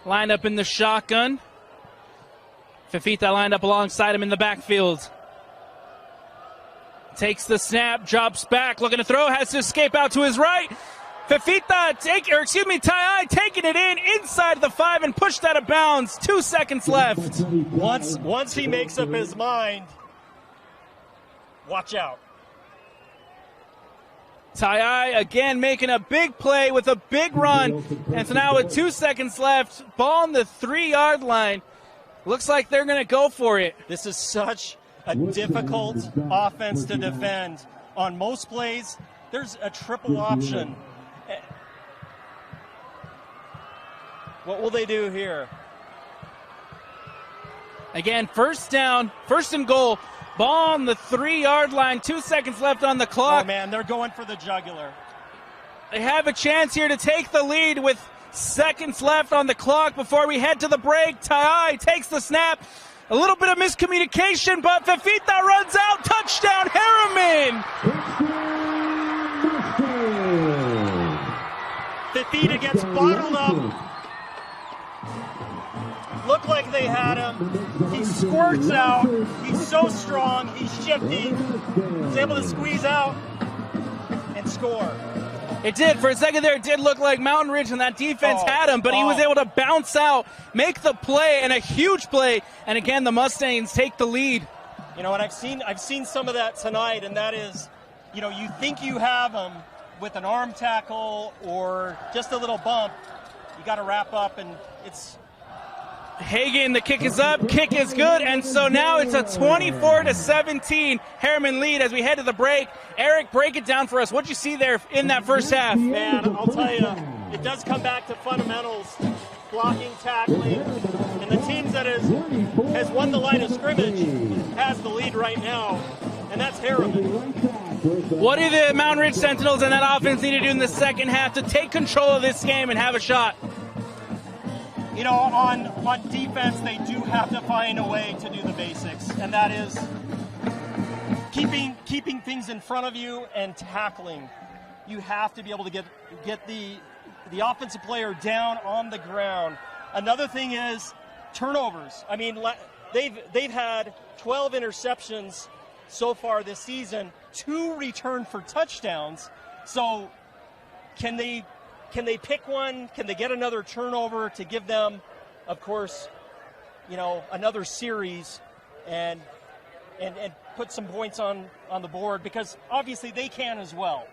lined up in the shotgun. Fifita lined up alongside him in the backfield. Takes the snap, drops back, looking to throw, has to escape out to his right. Tai taking it inside the 5 and pushed out of bounds. 2 seconds left. Once he makes up his mind, watch out. Tai again making a big play with a big run. And so now with 2 seconds left, ball on the 3-yard line. Looks like they're going to go for it. This is such a difficult offense to defend. On most plays, there's a triple option. What will they do here? Again, first down, first and goal. Ball on the 3-yard line. 2 seconds left on the clock. Oh, man, they're going for the jugular. They have a chance here to take the lead with seconds left on the clock before we head to the break. Tai takes the snap. A little bit of miscommunication, but Fifita runs out. Touchdown, Herriman! Fifita gets bottled up. Looked like they had him. He squirts out. He's so strong. He's shifty. He's able to squeeze out and score. It did. For a second there, it did look like Mountain Ridge and that defense had him, but he was able to bounce out, make the play, and a huge play. And again, the Mustangs take the lead. You know, and I've seen some of that tonight, and that is, you know, you think you have him with an arm tackle or just a little bump. You got to wrap up, and it's... Hagan, the kick is up, kick is good, and so now it's a 24-17 Herriman lead as we head to the break. Eric, break it down for us. What'd you see there in that first half? Man, I'll tell you, it does come back to fundamentals, blocking, tackling, and the team that has won the line of scrimmage has the lead right now, and that's Herriman. What do the Mountain Ridge Sentinels and that offense need to do in the second half to take control of this game and have a shot? You know, on defense, they do have to find a way to do the basics, and that is keeping things in front of you and tackling. You have to be able to get the offensive player down on the ground. Another thing is turnovers. I mean, they've had 12 interceptions so far this season, 2 returned for touchdowns. So can they pick one? Can they get another turnover to give them, of course, you know, another series and put some points on the board? Because obviously they can as well.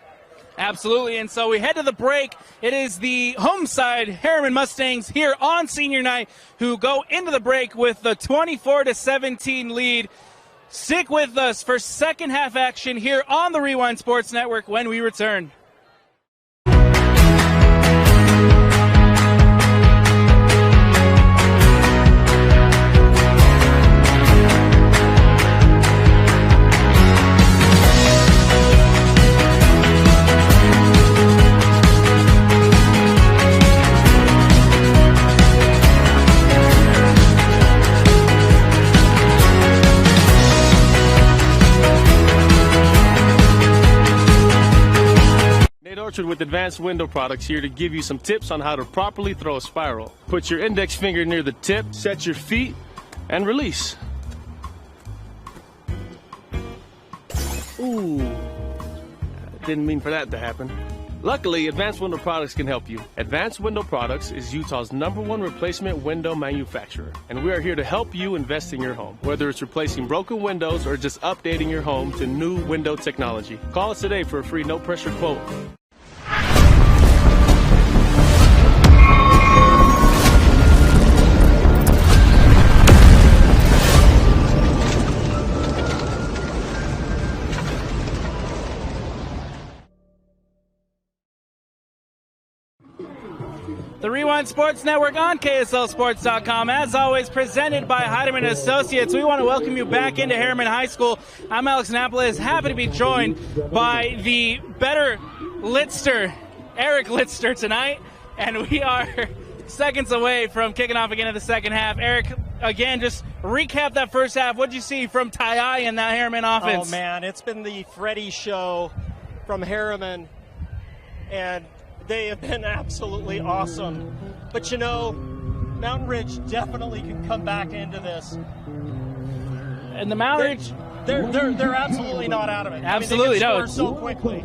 Absolutely, and so we head to the break. It is the home side Herriman Mustangs here on senior night who go into the break with the 24-17 lead. Stick with us for second half action here on the Rewind Sports Network when we return. With advanced window products here to give you some tips on how to properly throw a spiral. Put your index finger near the tip, set your feet, and release. Ooh, didn't mean for that to happen. Luckily, Advanced Window Products can help you. Advanced Window Products is Utah's #1 replacement window manufacturer, and we are here to help you invest in your home. Whether it's replacing broken windows or just updating your home to new window technology. Call us today for a free no-pressure quote. The Rewind Sports Network on KSLSports.com, as always, presented by Heidemann Associates. We want to welcome you back into Herriman High School. I'm Alex Napoles, happy to be joined by the better Litster, Eric Litster, tonight. And we are seconds away from kicking off again in the second half. Eric, again, just recap that first half. What did you see from Tai and that Herriman offense? Oh, man, it's been the Freddie show from Herriman. And they have been absolutely awesome. But, you know, Mountain Ridge definitely can come back into this. And the Mountain Ridge... They're absolutely not out of it. Absolutely, I mean, they no. can score so quickly.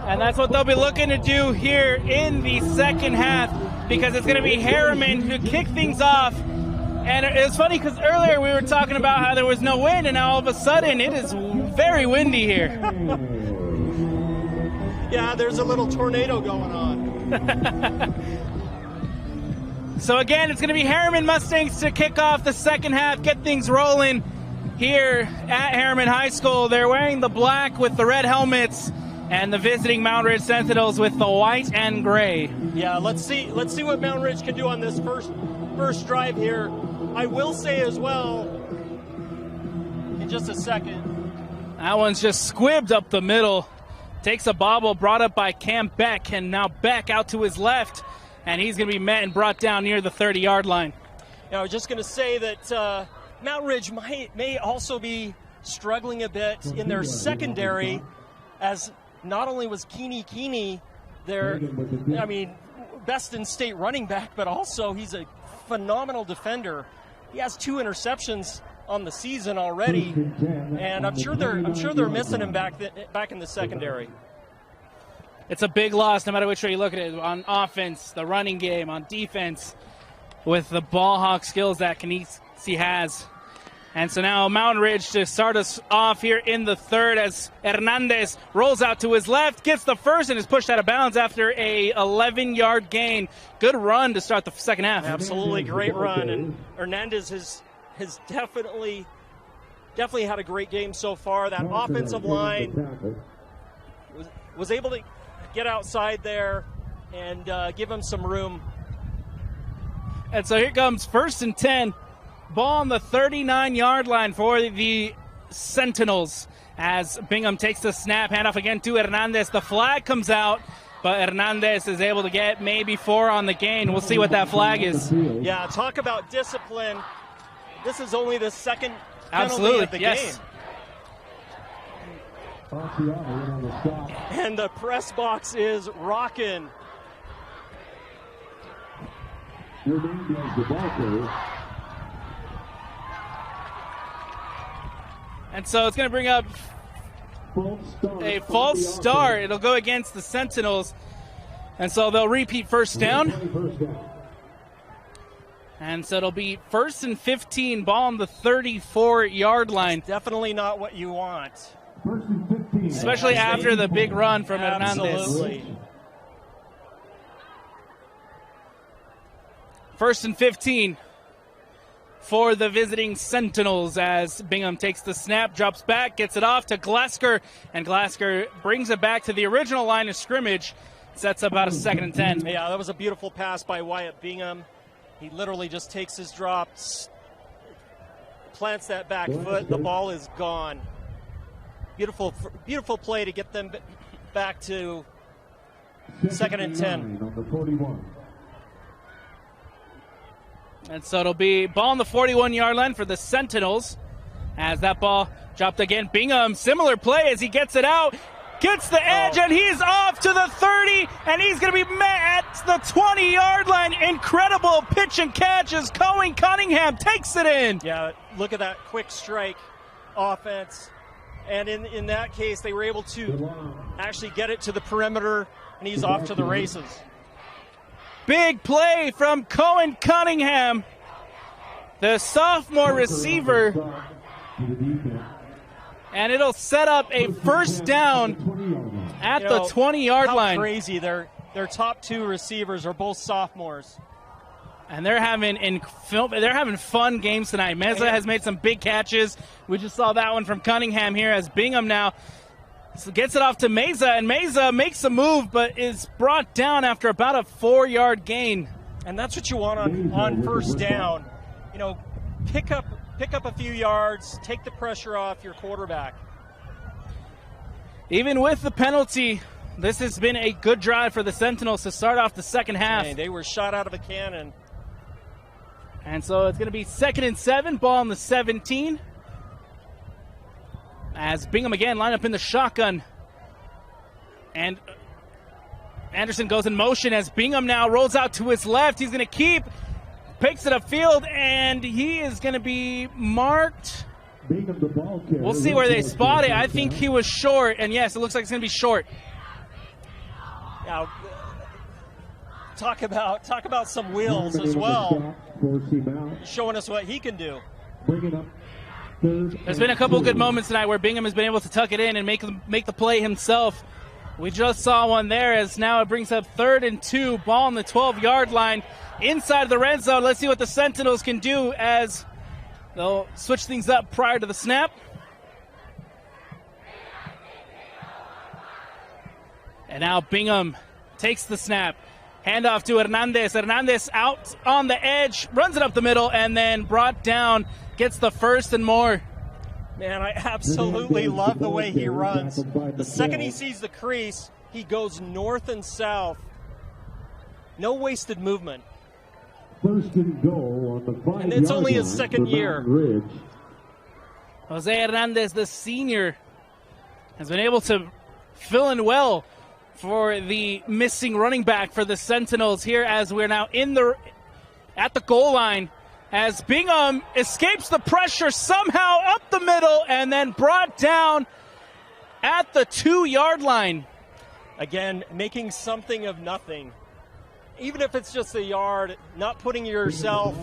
And that's what they'll be looking to do here in the second half, because it's going to be Herriman who kick things off. And it's funny because earlier we were talking about how there was no wind, and now all of a sudden it is very windy here. Yeah, there's a little tornado going on. So again, it's going to be Herriman Mustangs to kick off the second half, get things rolling here at Herriman High School. They're wearing the black with the red helmets, and the visiting Mountain Ridge Sentinels with the white and gray. Yeah, let's see what Mountain Ridge can do on this first drive here. I will say as well, in just a second. That one's just squibbed up the middle. Takes a bobble brought up by Cam Beck, and now Beck out to his left, and he's going to be met and brought down near the 30-yard line. I was just going to say that Mountain Ridge may also be struggling a bit in their secondary, as not only was Keeney their, best in state running back, but also he's a phenomenal defender. He has 2 interceptions on the season already, and I'm sure they're missing him back in the secondary. It's a big loss no matter which way you look at it, on offense, the running game, on defense, with the ball hawk skills that Canisi has. And so now Mountain Ridge to start us off here in the third, as Hernandez rolls out to his left, gets the first, and is pushed out of bounds after a 11-yard gain. Good run to start the second half. Absolutely great run, and Hernandez has definitely had a great game so far. That offensive line was able to get outside there and give him some room. And so here comes 1st and 10. Ball on the 39-yard line for the Sentinels, as Bingham takes the snap, handoff again to Hernandez. The flag comes out, but Hernandez is able to get maybe 4 on the gain. We'll see what that flag is. Yeah, talk about discipline. This is only the second penalty of the game. And the press box is rocking. And so it's going to bring up a false start. It'll go against the Sentinels. And so they'll repeat first down. And so it'll be 1st and 15, ball on the 34-yard line. It's definitely not what you want. Especially after the big run from Absolutely. Hernandez. 1st and 15 for the visiting Sentinels, as Bingham takes the snap, drops back, gets it off to Glasker, and Glasker brings it back to the original line of scrimmage. Sets up about a 2nd and 10. Yeah, that was a beautiful pass by Wyatt Bingham. He literally just takes his drops, plants that back foot, the ball is gone. Beautiful play to get them back to 2nd and 10. And so it'll be ball on the 41-yard line for the Sentinels, as that ball dropped again. Bingham, similar play as he gets it out, gets the edge, and he's off to the 30, and he's going to be met at the 20-yard line. Incredible pitch and catch as Cohen Cunningham takes it in. Yeah, look at that quick strike offense. And in that case, they were able to actually get it to the perimeter, and he's off to the races. Big play from Cohen Cunningham, the sophomore receiver. And it'll set up a first down at the 20-yard line. How crazy. Their top 2 receivers are both sophomores. And they're having fun games tonight. Meza has made some big catches. We just saw that one from Cunningham here, as Bingham now gets it off to Meza, and Meza makes a move but is brought down after about a 4-yard gain. And that's what you want on first down. Pick up a few yards, take the pressure off your quarterback. Even with the penalty, this has been a good drive for the Sentinels to start off the second half. Hey, they were shot out of a cannon. And so it's going to be 2nd and 7, ball on the 17. As Bingham again line up in the shotgun. And Anderson goes in motion as Bingham now rolls out to his left. He's going to picks it upfield, and he is going to be marked. We'll see where they spot it. I think he was short, and yes, it looks like it's going to be short. Now, talk about some wheels as well. Showing us what he can do. There's been a couple good moments tonight where Bingham has been able to tuck it in and make the play himself. We just saw one there as now it brings up 3rd and 2, ball on the 12-yard line inside the red zone. Let's see what the Sentinels can do as they'll switch things up prior to the snap. And now Bingham takes the snap. Handoff to Hernandez. Hernandez out on the edge, runs it up the middle, and then brought down, gets the 1st and more. Man, I absolutely love the way he runs. The second he sees the crease, he goes north and south. No wasted movement. 1st and goal on the 5-yard line. And it's only his 2nd year. Jose Hernandez, the senior, has been able to fill in well for the missing running back for the Sentinels here as we're now at the goal line as Bingham escapes the pressure somehow up the middle and then brought down at the 2-yard line. Again, making something of nothing. Even if it's just a yard, not putting yourself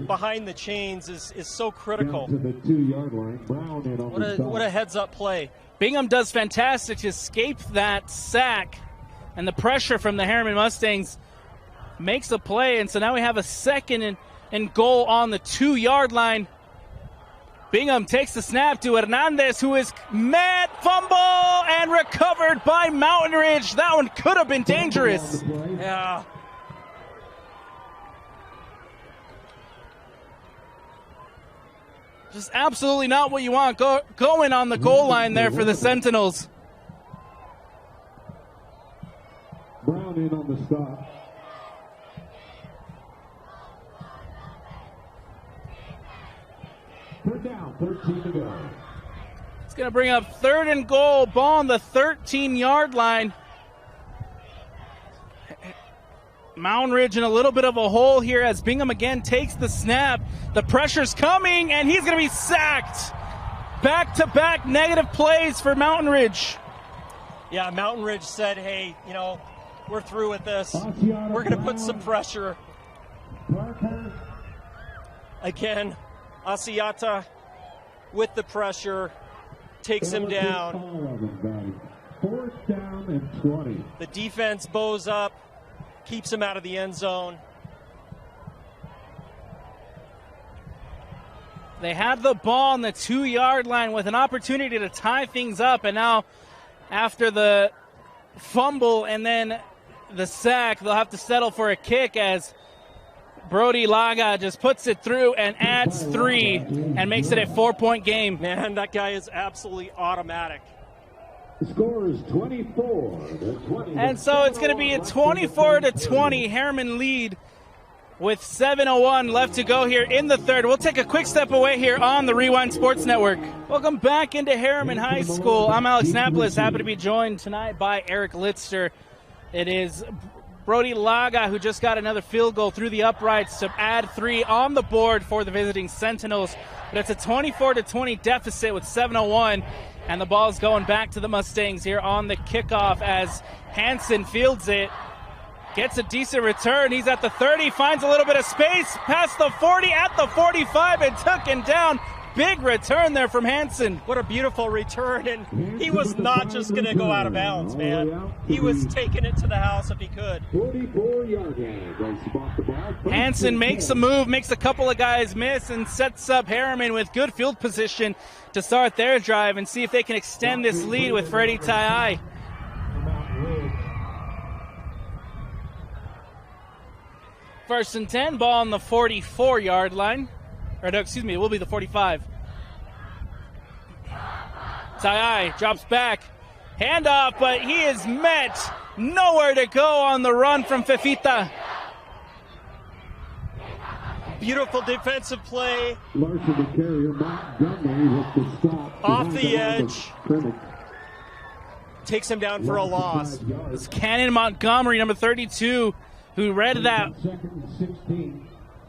behind the chains is so critical. To the 2-yard line. Brown in on What a heads-up play. Bingham does fantastic to escape that sack, and the pressure from the Herriman Mustangs makes a play, and so now we have a 2nd and goal on the 2-yard line. Bingham takes the snap to Hernandez, who is met, fumble, and recovered by Mountain Ridge. That one could have been dangerous. Yeah. Just absolutely not what you want going on the goal line there for the Sentinels. Brown in on the stop. Third down, 13 to go. It's going to bring up 3rd and goal, ball on the 13-yard line. Mountain Ridge in a little bit of a hole here as Bingham again takes the snap. The pressure's coming, and he's going to be sacked. Back-to-back negative plays for Mountain Ridge. Yeah, Mountain Ridge said, hey, we're through with this. We're going to put some pressure. Again, Asiata with the pressure takes him down. 4th down and 20. The defense bows up, keeps him out of the end zone. They had the ball on the 2-yard line with an opportunity to tie things up, and now after the fumble and then the sack, they'll have to settle for a kick as Brody Laga just puts it through and adds 3 and makes it a 4-point game. Man, that guy is absolutely automatic. The score is 24-20. And so it's going to be a 24-20 Herriman lead with 7:01 left to go here in the 3rd. We'll take a quick step away here on the Rewind Sports Network. Welcome back into Herriman High School. I'm Alex Napolis, happy to be joined tonight by Eric Litster. It is Brody Laga who just got another field goal through the uprights to add 3 on the board for the visiting Sentinels. But it's a 24-20 deficit with 7:01. And the ball's going back to the Mustangs here on the kickoff as Hansen fields it. Gets a decent return. He's at the 30, finds a little bit of space, past the 40, at the 45, and taken down. Big return there from Hansen. What a beautiful return, and he was not just going to go out of bounds, man. He was taking it to the house if he could. 44-yard line. Hansen makes a move, makes a couple of guys miss, and sets up Herriman with good field position to start their drive and see if they can extend this lead with Freddie Tai. First and 10, ball on the 44-yard line. Or no, excuse me, it will be the 45. Tai drops back. Handoff, but he is met. Nowhere to go on the run from Fefita. Beautiful defensive play. Larson the carrier, Montgomery with the stop. Off the edge. Takes him down for a loss. It's Cannon Montgomery, number 32, who read that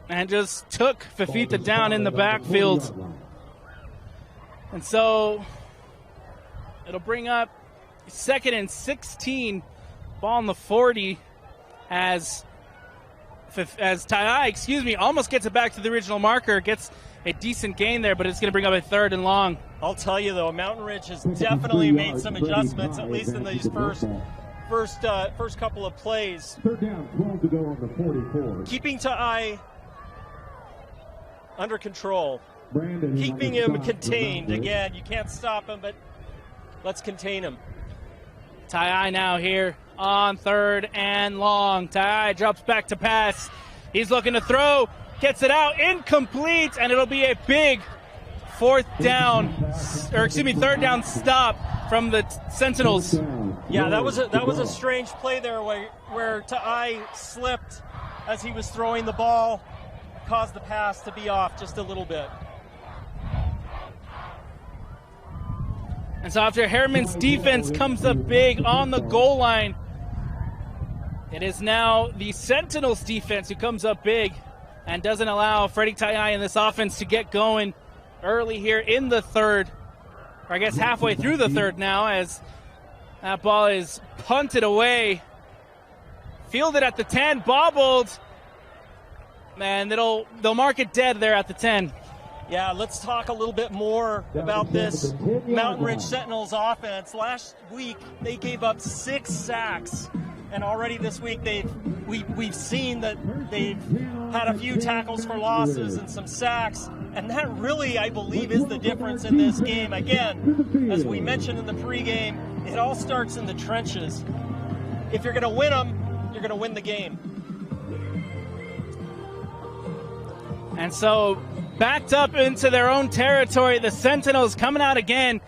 and just took Fefita down in the backfield. And so it'll bring up 2nd and 16 Ball on the 40 as Tai, almost gets it back to the original marker, gets a decent gain there, but it's going to bring up a 3rd and long. I'll tell you, though, Mountain Ridge has definitely made some adjustments, at least in these first couple of plays. 3rd down, 12 to go on the 44. Keeping Tai under control. Brandon Keeping him contained. Again, you can't stop him, but let's contain him. Tai now here on 3rd and long. Tai drops back to pass. He's looking to throw. Gets it out. Incomplete. And it'll be a big 3rd down stop from the Sentinels. Yeah, that was a strange play there where Tai slipped as he was throwing the ball, caused the pass to be off just a little bit. And so after Herriman's defense comes up big on the goal line, it is now the Sentinels defense who comes up big and doesn't allow Freddie Tai in this offense to get going early here in the 3rd, or I guess halfway through the 3rd now, as that ball is punted away. Fielded at the 10, bobbled, and they'll mark it dead there at the 10. Yeah, let's talk a little bit more about this Mountain Ridge Sentinels offense. Last week, they gave up 6 sacks, and already this week we've seen that they've had a few tackles for losses and some sacks, and that really, I believe, is the difference in this game. Again, as we mentioned in the pregame, it all starts in the trenches. If you're going to win them, you're going to win the game. And so, backed up into their own territory, the Sentinels coming out again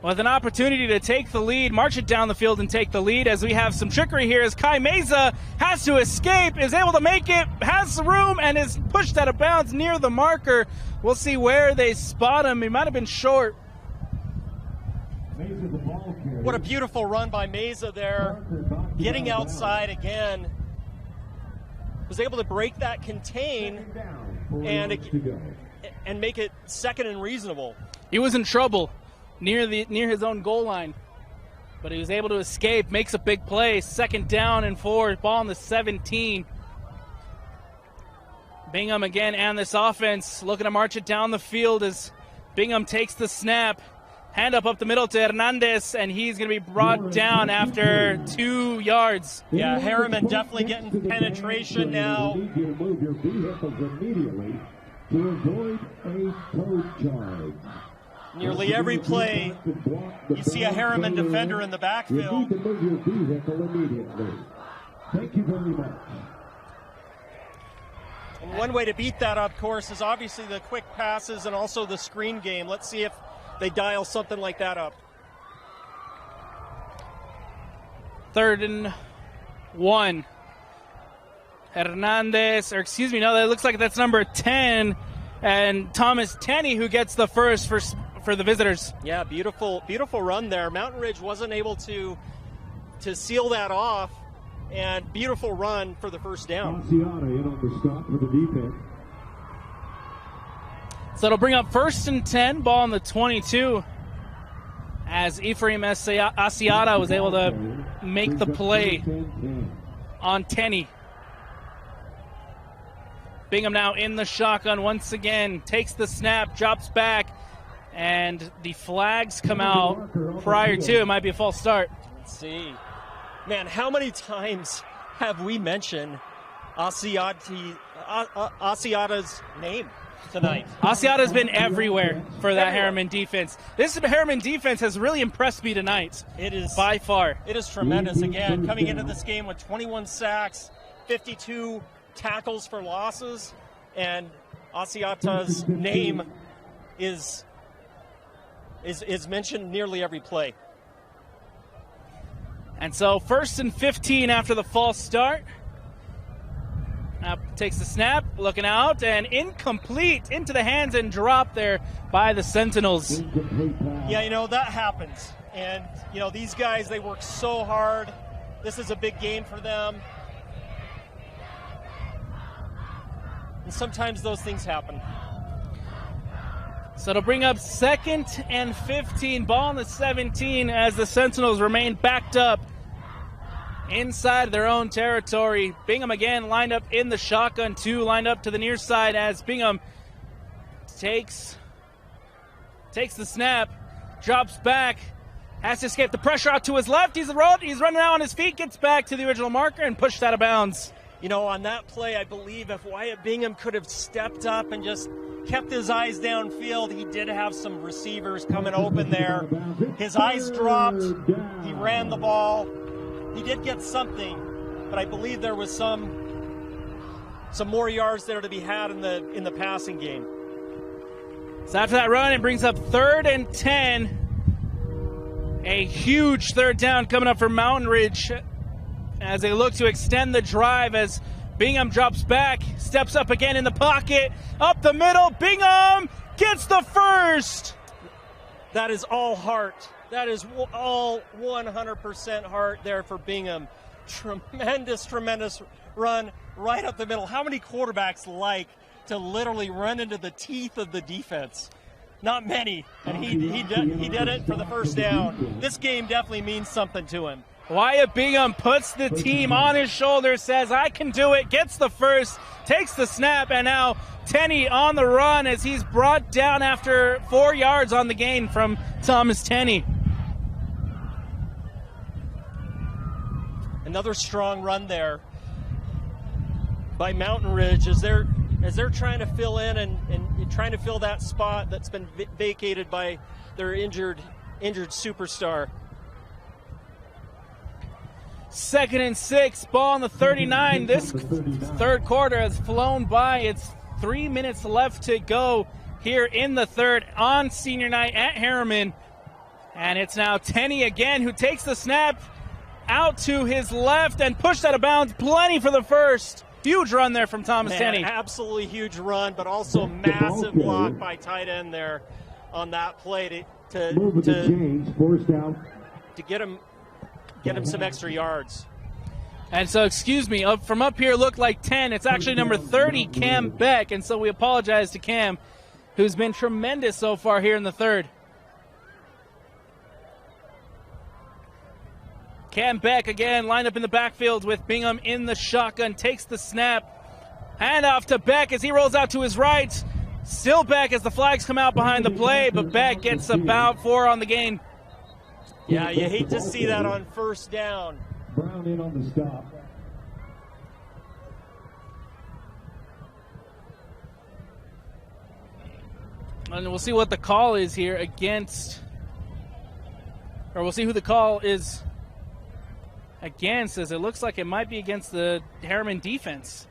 with an opportunity to take the lead, march it down the field and take the lead, as we have some trickery here as Kai Meza has to escape, is able to make it, has the room, and is pushed out of bounds near the marker. We'll see where they spot him. He might have been short. What a beautiful run by Meza there, getting outside again. Was able to break that contain and make it 2nd and reasonable. He was in trouble near his own goal line, but he was able to escape, makes a big play. 2nd down and 4, ball on the 17. Bingham again, and this offense looking to march it down the field as Bingham takes the snap. Hand up the middle to Hernandez, and he's going to be brought down after 2 yards. Yeah, Herriman definitely getting penetration now. You need to move your vehicles immediately to avoid a tow charge. Nearly every play, you see a Herriman defender in the backfield. You need to move your vehicle immediately. Thank you very much. And one way to beat that, of course, is obviously the quick passes and also the screen game. Let's see if they dial something like that up. 3rd and 1. Hernandez, that looks like that's number 10, and Thomas Tenney who gets the first for the visitors. Yeah, beautiful run there. Mountain Ridge wasn't able to seal that off, and beautiful run for the 1st down. Asiata in on the stop for the defense. So it'll bring up 1st and 10, ball on the 22, as Ephraim Asiata was able to make the play on Tenney. Bingham now in the shotgun once again, takes the snap, drops back, and the flags come out prior to. It might be a false start. Let's see. Man, how many times have we mentioned Asiata's name tonight? Asiata's been everywhere for that Herriman defense. This Herriman defense has really impressed me tonight. It is by far. It is tremendous. Again, coming into this game with 21 sacks, 52 tackles for losses, and Asiata's name is mentioned nearly every play. And so 1st and 15 after the false start. Takes the snap, looking out, and incomplete into the hands and drop there by the Sentinels. Yeah, that happens. And, these guys, they work so hard. This is a big game for them. And sometimes those things happen. So it'll bring up 2nd and 15, ball on the 17, as the Sentinels remain backed up inside their own territory. Bingham again lined up in the shotgun, 2 lined up to the near side as Bingham takes the snap, drops back, has to escape the pressure out to his left. He's running out on his feet, gets back to the original marker and pushed out of bounds. You know, on that play, I believe if Wyatt Bingham could have stepped up and just kept his eyes downfield, he did have some receivers coming open there. His eyes dropped. He ran the ball. He did get something, but I believe there was some more yards there to be had in the passing game. So after that run, it brings up 3rd and 10. A huge 3rd down coming up for Mountain Ridge as they look to extend the drive as Bingham drops back, steps up again in the pocket, up the middle. Bingham gets the first. That is all heart. That is all 100% heart there for Bingham. Tremendous, tremendous run right up the middle. How many quarterbacks like to literally run into the teeth of the defense? Not many, and he did it for the first down. This game definitely means something to him. Wyatt Bingham puts the team on his shoulders, says, I can do it, gets the first, takes the snap, and now Tenney on the run as he's brought down after 4 yards on the gain from Thomas Tenney. Another strong run there by Mountain Ridge as they're trying to fill in and trying to fill that spot that's been vacated by their injured superstar. 2nd and 6, ball on the 39. This 3rd quarter has flown by. It's 3 minutes left to go here in the 3rd on senior night at Herriman. And it's now Tenney again who takes the snap out to his left and pushed out of bounds. Plenty for the first. Huge run there from Thomas Tenney. Absolutely huge run, but also massive block by tight end there on that play to get him some extra yards. And so, excuse me, from up here looked like 10. It's actually number 30, Cam Beck. And so we apologize to Cam, who's been tremendous so far here in the 3rd. Cam Beck again lined up in the backfield with Bingham in the shotgun, takes the snap. Hand off to Beck as he rolls out to his right. Still Beck as the flags come out behind the play, but Beck gets about 4 on the gain. Yeah, you hate to see that on 1st down. Brown in on the stop. And we'll see what the call is here against, or we'll see who the call is against, as it looks like it might be against the Herriman defense.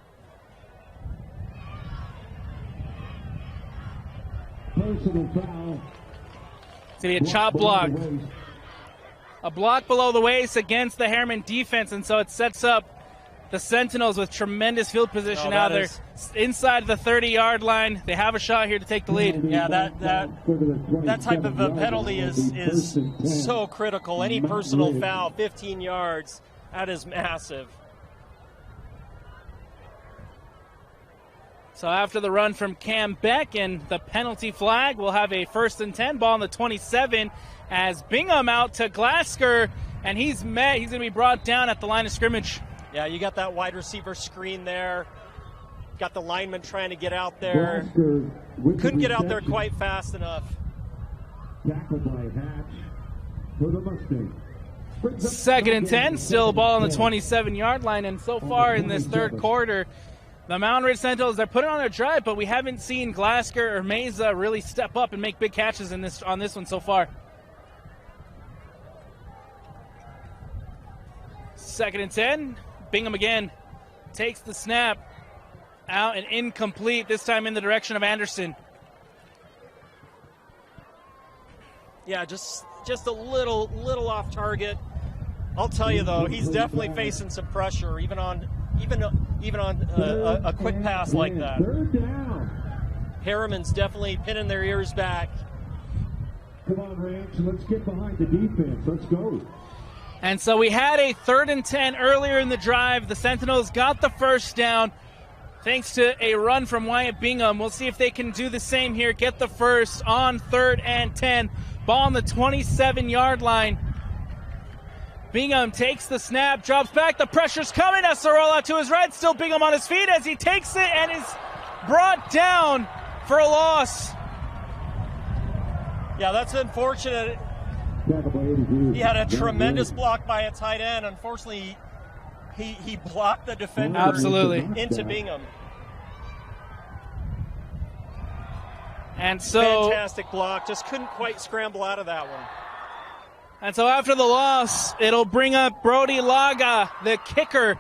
Personal foul. It's going to be a chop block. A block below the waist against the Herriman defense, and so it sets up the Sentinels with tremendous field position out there. Inside the 30-yard line. They have a shot here to take the lead. Yeah, that type of a penalty is so critical. Any personal foul, 15 yards, that is massive. So after the run from Cam Beck and the penalty flag, we'll have a 1st and 10, ball on the 27 as Bingham out to Glasker, and he's going to be brought down at the line of scrimmage. Yeah, you got that wide receiver screen there. Got the lineman trying to get out there. Couldn't get out there quite fast enough. Tackled by Hatch for the Mustangs. 2nd and 10, still a ball on the 27-yard line, and so far in this 3rd quarter, the Mountain Ridge Sentinels, they're putting on a drive, but we haven't seen Glasker or Meza really step up and make big catches on this one so far. 2nd and 10, Bingham again takes the snap out and incomplete, this time in the direction of Anderson. Yeah, just a little off target. I'll tell you though, he's definitely facing some pressure, even on a quick pass like that. Herriman's definitely pinning their ears back. Come on, Ranch, let's get behind the defense. Let's go. And so we had a 3rd and 10 earlier in the drive. The Sentinels got the first down thanks to a run from Wyatt Bingham. We'll see if they can do the same here, get the first on 3rd and 10. Ball on the 27-yard line. Bingham takes the snap, drops back, the pressure's coming. Acerola to his right, still Bingham on his feet as he takes it and is brought down for a loss. Yeah, that's unfortunate. He had a tremendous block by a tight end. Unfortunately, he blocked the defender into Bingham. And so fantastic block, just couldn't quite scramble out of that one. And so after the loss, it'll bring up Brody Laga, the kicker,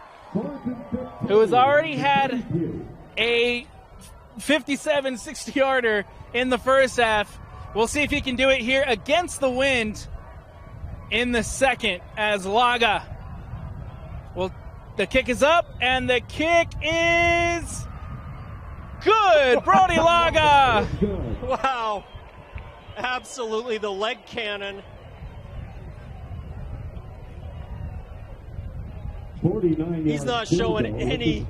who has already had a 57, 60-yarder in the first half. We'll see if he can do it here against the wind in the second as Laga. Well, the kick is up, and the kick is good. Brody Laga. Wow. Absolutely the leg cannon. 49 He's not showing any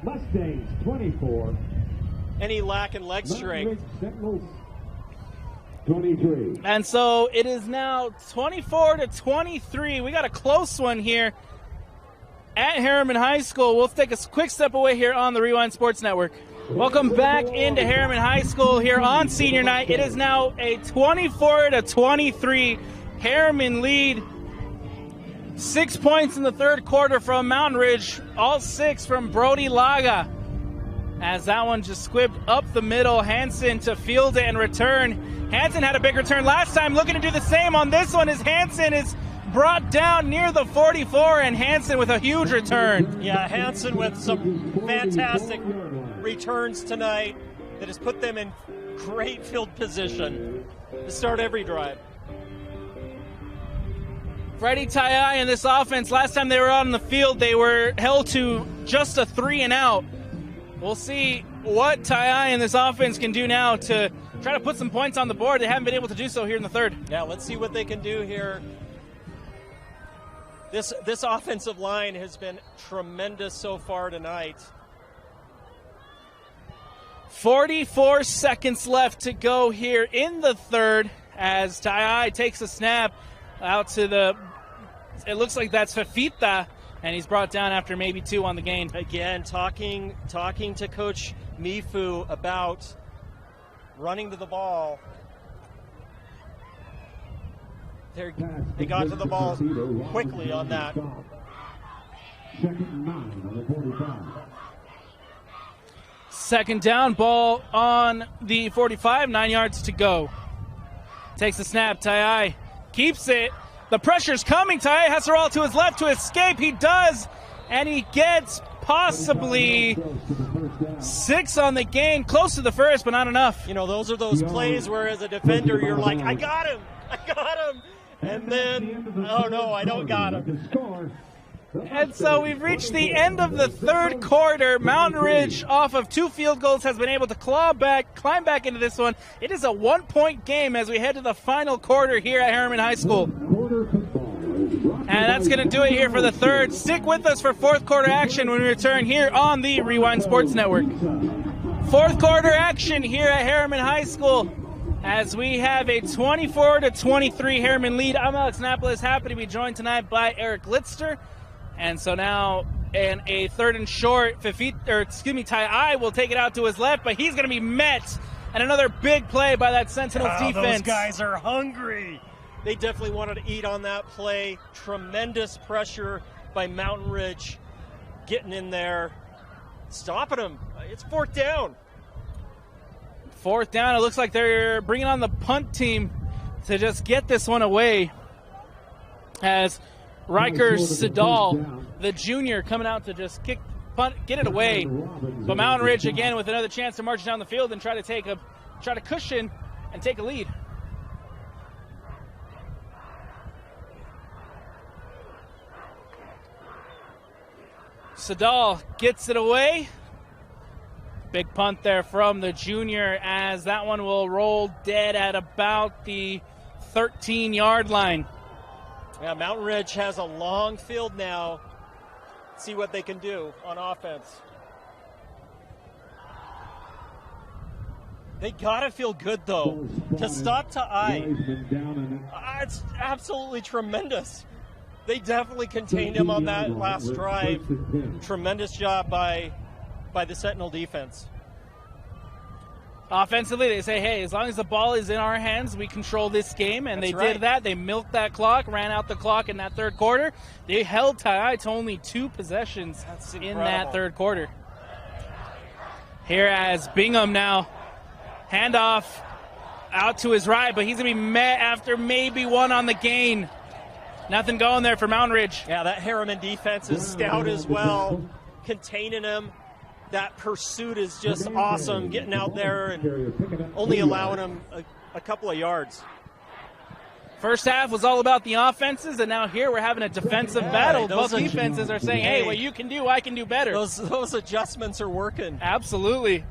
Mustangs 24. Any lack in leg strength. Sentinels 23. And so it is now 24-23. We got a close one here at Herriman High School. We'll take a quick step away here on the Rewind Sports Network. Welcome back into Herriman High School here on senior night. It is now a 24-23 Herriman lead. 6 points in the third quarter from Mountain Ridge, all 6 from Brody Laga. As that one just squibbed up the middle, Hansen to field it and return. Hansen had a big return last time, looking to do the same on this one as Hansen is brought down near the 44, and Hansen with a huge return. Yeah, Hansen with some fantastic returns tonight that has put them in great field position to start every drive. Freddie Tayai in this offense, last time they were out on the field, they were held to just a 3 and out. We'll see what Tayai in this offense can do now to try to put some points on the board. They haven't been able to do so here in the third. Yeah, let's see what they can do here. This offensive line has been tremendous so far tonight. 44 seconds left to go here in the third as Tayai takes a snap out to the, it looks like that's Fafita, and he's brought down after maybe 2 on the gain. Again, talking to Coach Mifu about running to the ball. They got to the ball quickly on that. Second 9 on the 45. Second down, ball on the 45, 9 yards to go. Takes the snap, Tayai keeps it. The pressure's coming. Tayai has her all to his left to escape. He does, and he gets possibly 6 on the gain. Close to the first, but not enough. You know, those are those plays where as a defender you're like, I got him. And then, oh no, I don't got him. And so we've reached the end of the third quarter. Mountain Ridge, off of 2 field goals, has been able to climb back into this one. It is a 1-point game as we head to the final quarter here at Herriman High School. And that's going to do it here for the third. Stick with us for fourth quarter action when we return here on the Rewind Sports Network. Fourth quarter action here at Herriman High School as we have a 24-23 Herriman lead. I'm Alex Napolis, happy to be joined tonight by Eric Litzter. And so now in a third and short, Tayai will take it out to his left, but he's going to be met. And another big play by that Sentinels defense. Those guys are hungry. They definitely wanted to eat on that play. Tremendous pressure by Mountain Ridge getting in there, stopping them. It's fourth down. Fourth down. It looks like they're bringing on the punt team to just get this one away as Riker Sidal, the junior, coming out to just punt, get it away. But Mountain Ridge again with another chance to march down the field and try to cushion and take a lead. Sidal gets it away. Big punt there from the junior as that one will roll dead at about the 13-yard line. Yeah, Mountain Ridge has a long field now. See what they can do on offense. They gotta feel good though. To stop Tayai, it's absolutely tremendous. They definitely contained him on that last drive. Tremendous job by the Sentinel defense. Offensively, they say, hey, as long as the ball is in our hands, we control this game, and they did that. They milked that clock, ran out the clock in that third quarter. They held tie to only 2 possessions in that third quarter. Here as Bingham now, handoff out to his right, but he's going to be met after maybe 1 on the gain. Nothing going there for Mountain Ridge. Yeah, that Herriman defense is stout as well, containing him. That pursuit is just awesome, getting out there and only allowing him a couple of yards. First half was all about the offenses, and now here we're having a defensive battle. Both defenses are saying, hey, what you can do, I can do better. Those adjustments are working. Absolutely.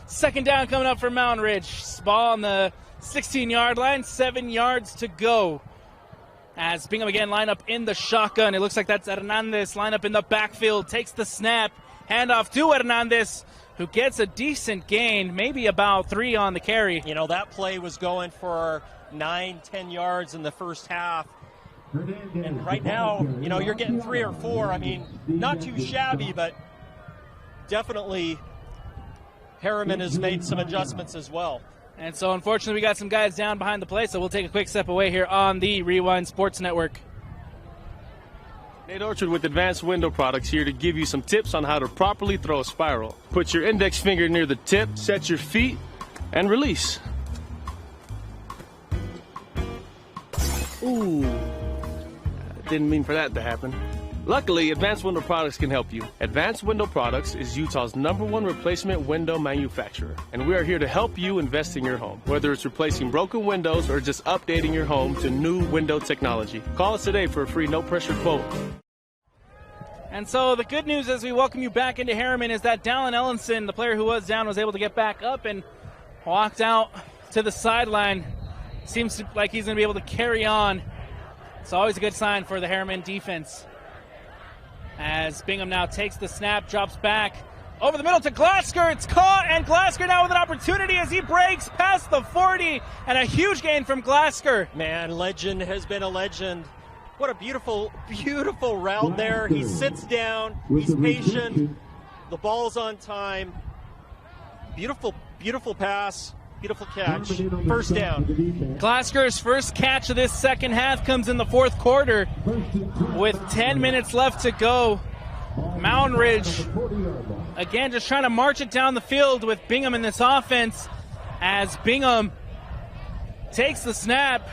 Second down coming up for Mountain Ridge. Ball on the 16-yard line, 7 yards to go. As Bingham again line up in the shotgun. It looks like that's Hernandez line up in the backfield, takes the snap. Handoff to Hernandez, who gets a decent gain, maybe about 3 on the carry. You know, that play was going for 9-10 yards in the first half. And right now, you know, you're getting 3 or 4. I mean, not too shabby, but definitely Herriman has made some adjustments as well. And so, unfortunately, we got some guys down behind the play, so we'll take a quick step away here on the Rewind Sports Network. Nate Orchard with Advanced Window Products here to give you some tips on how to properly throw a spiral. Put your index finger near the tip, set your feet, and release. Ooh, didn't mean for that to happen. Luckily, Advanced Window Products can help you. Advanced Window Products is Utah's #1 replacement window manufacturer, and we are here to help you invest in your home. Whether it's replacing broken windows or just updating your home to new window technology. Call us today for a free no-pressure quote. And so the good news as we welcome you back into Herriman is that Dallin Ellenson, the player who was down, was able to get back up and walked out to the sideline. Seems like he's going to be able to carry on. It's always a good sign for the Herriman defense. As Bingham now takes the snap, drops back over the middle to Glasker. It's caught, and Glasker now with an opportunity as he breaks past the 40, and a huge gain from Glasker. Man, legend has been a legend. What a beautiful, beautiful route there. He sits down, he's patient, the ball's on time. Beautiful, beautiful pass. Beautiful catch. First down. Glasker's first catch of this second half comes in the fourth quarter with 10 minutes left to go. Mountain Ridge, again, just trying to march it down the field with Bingham in this offense as Bingham takes the snap,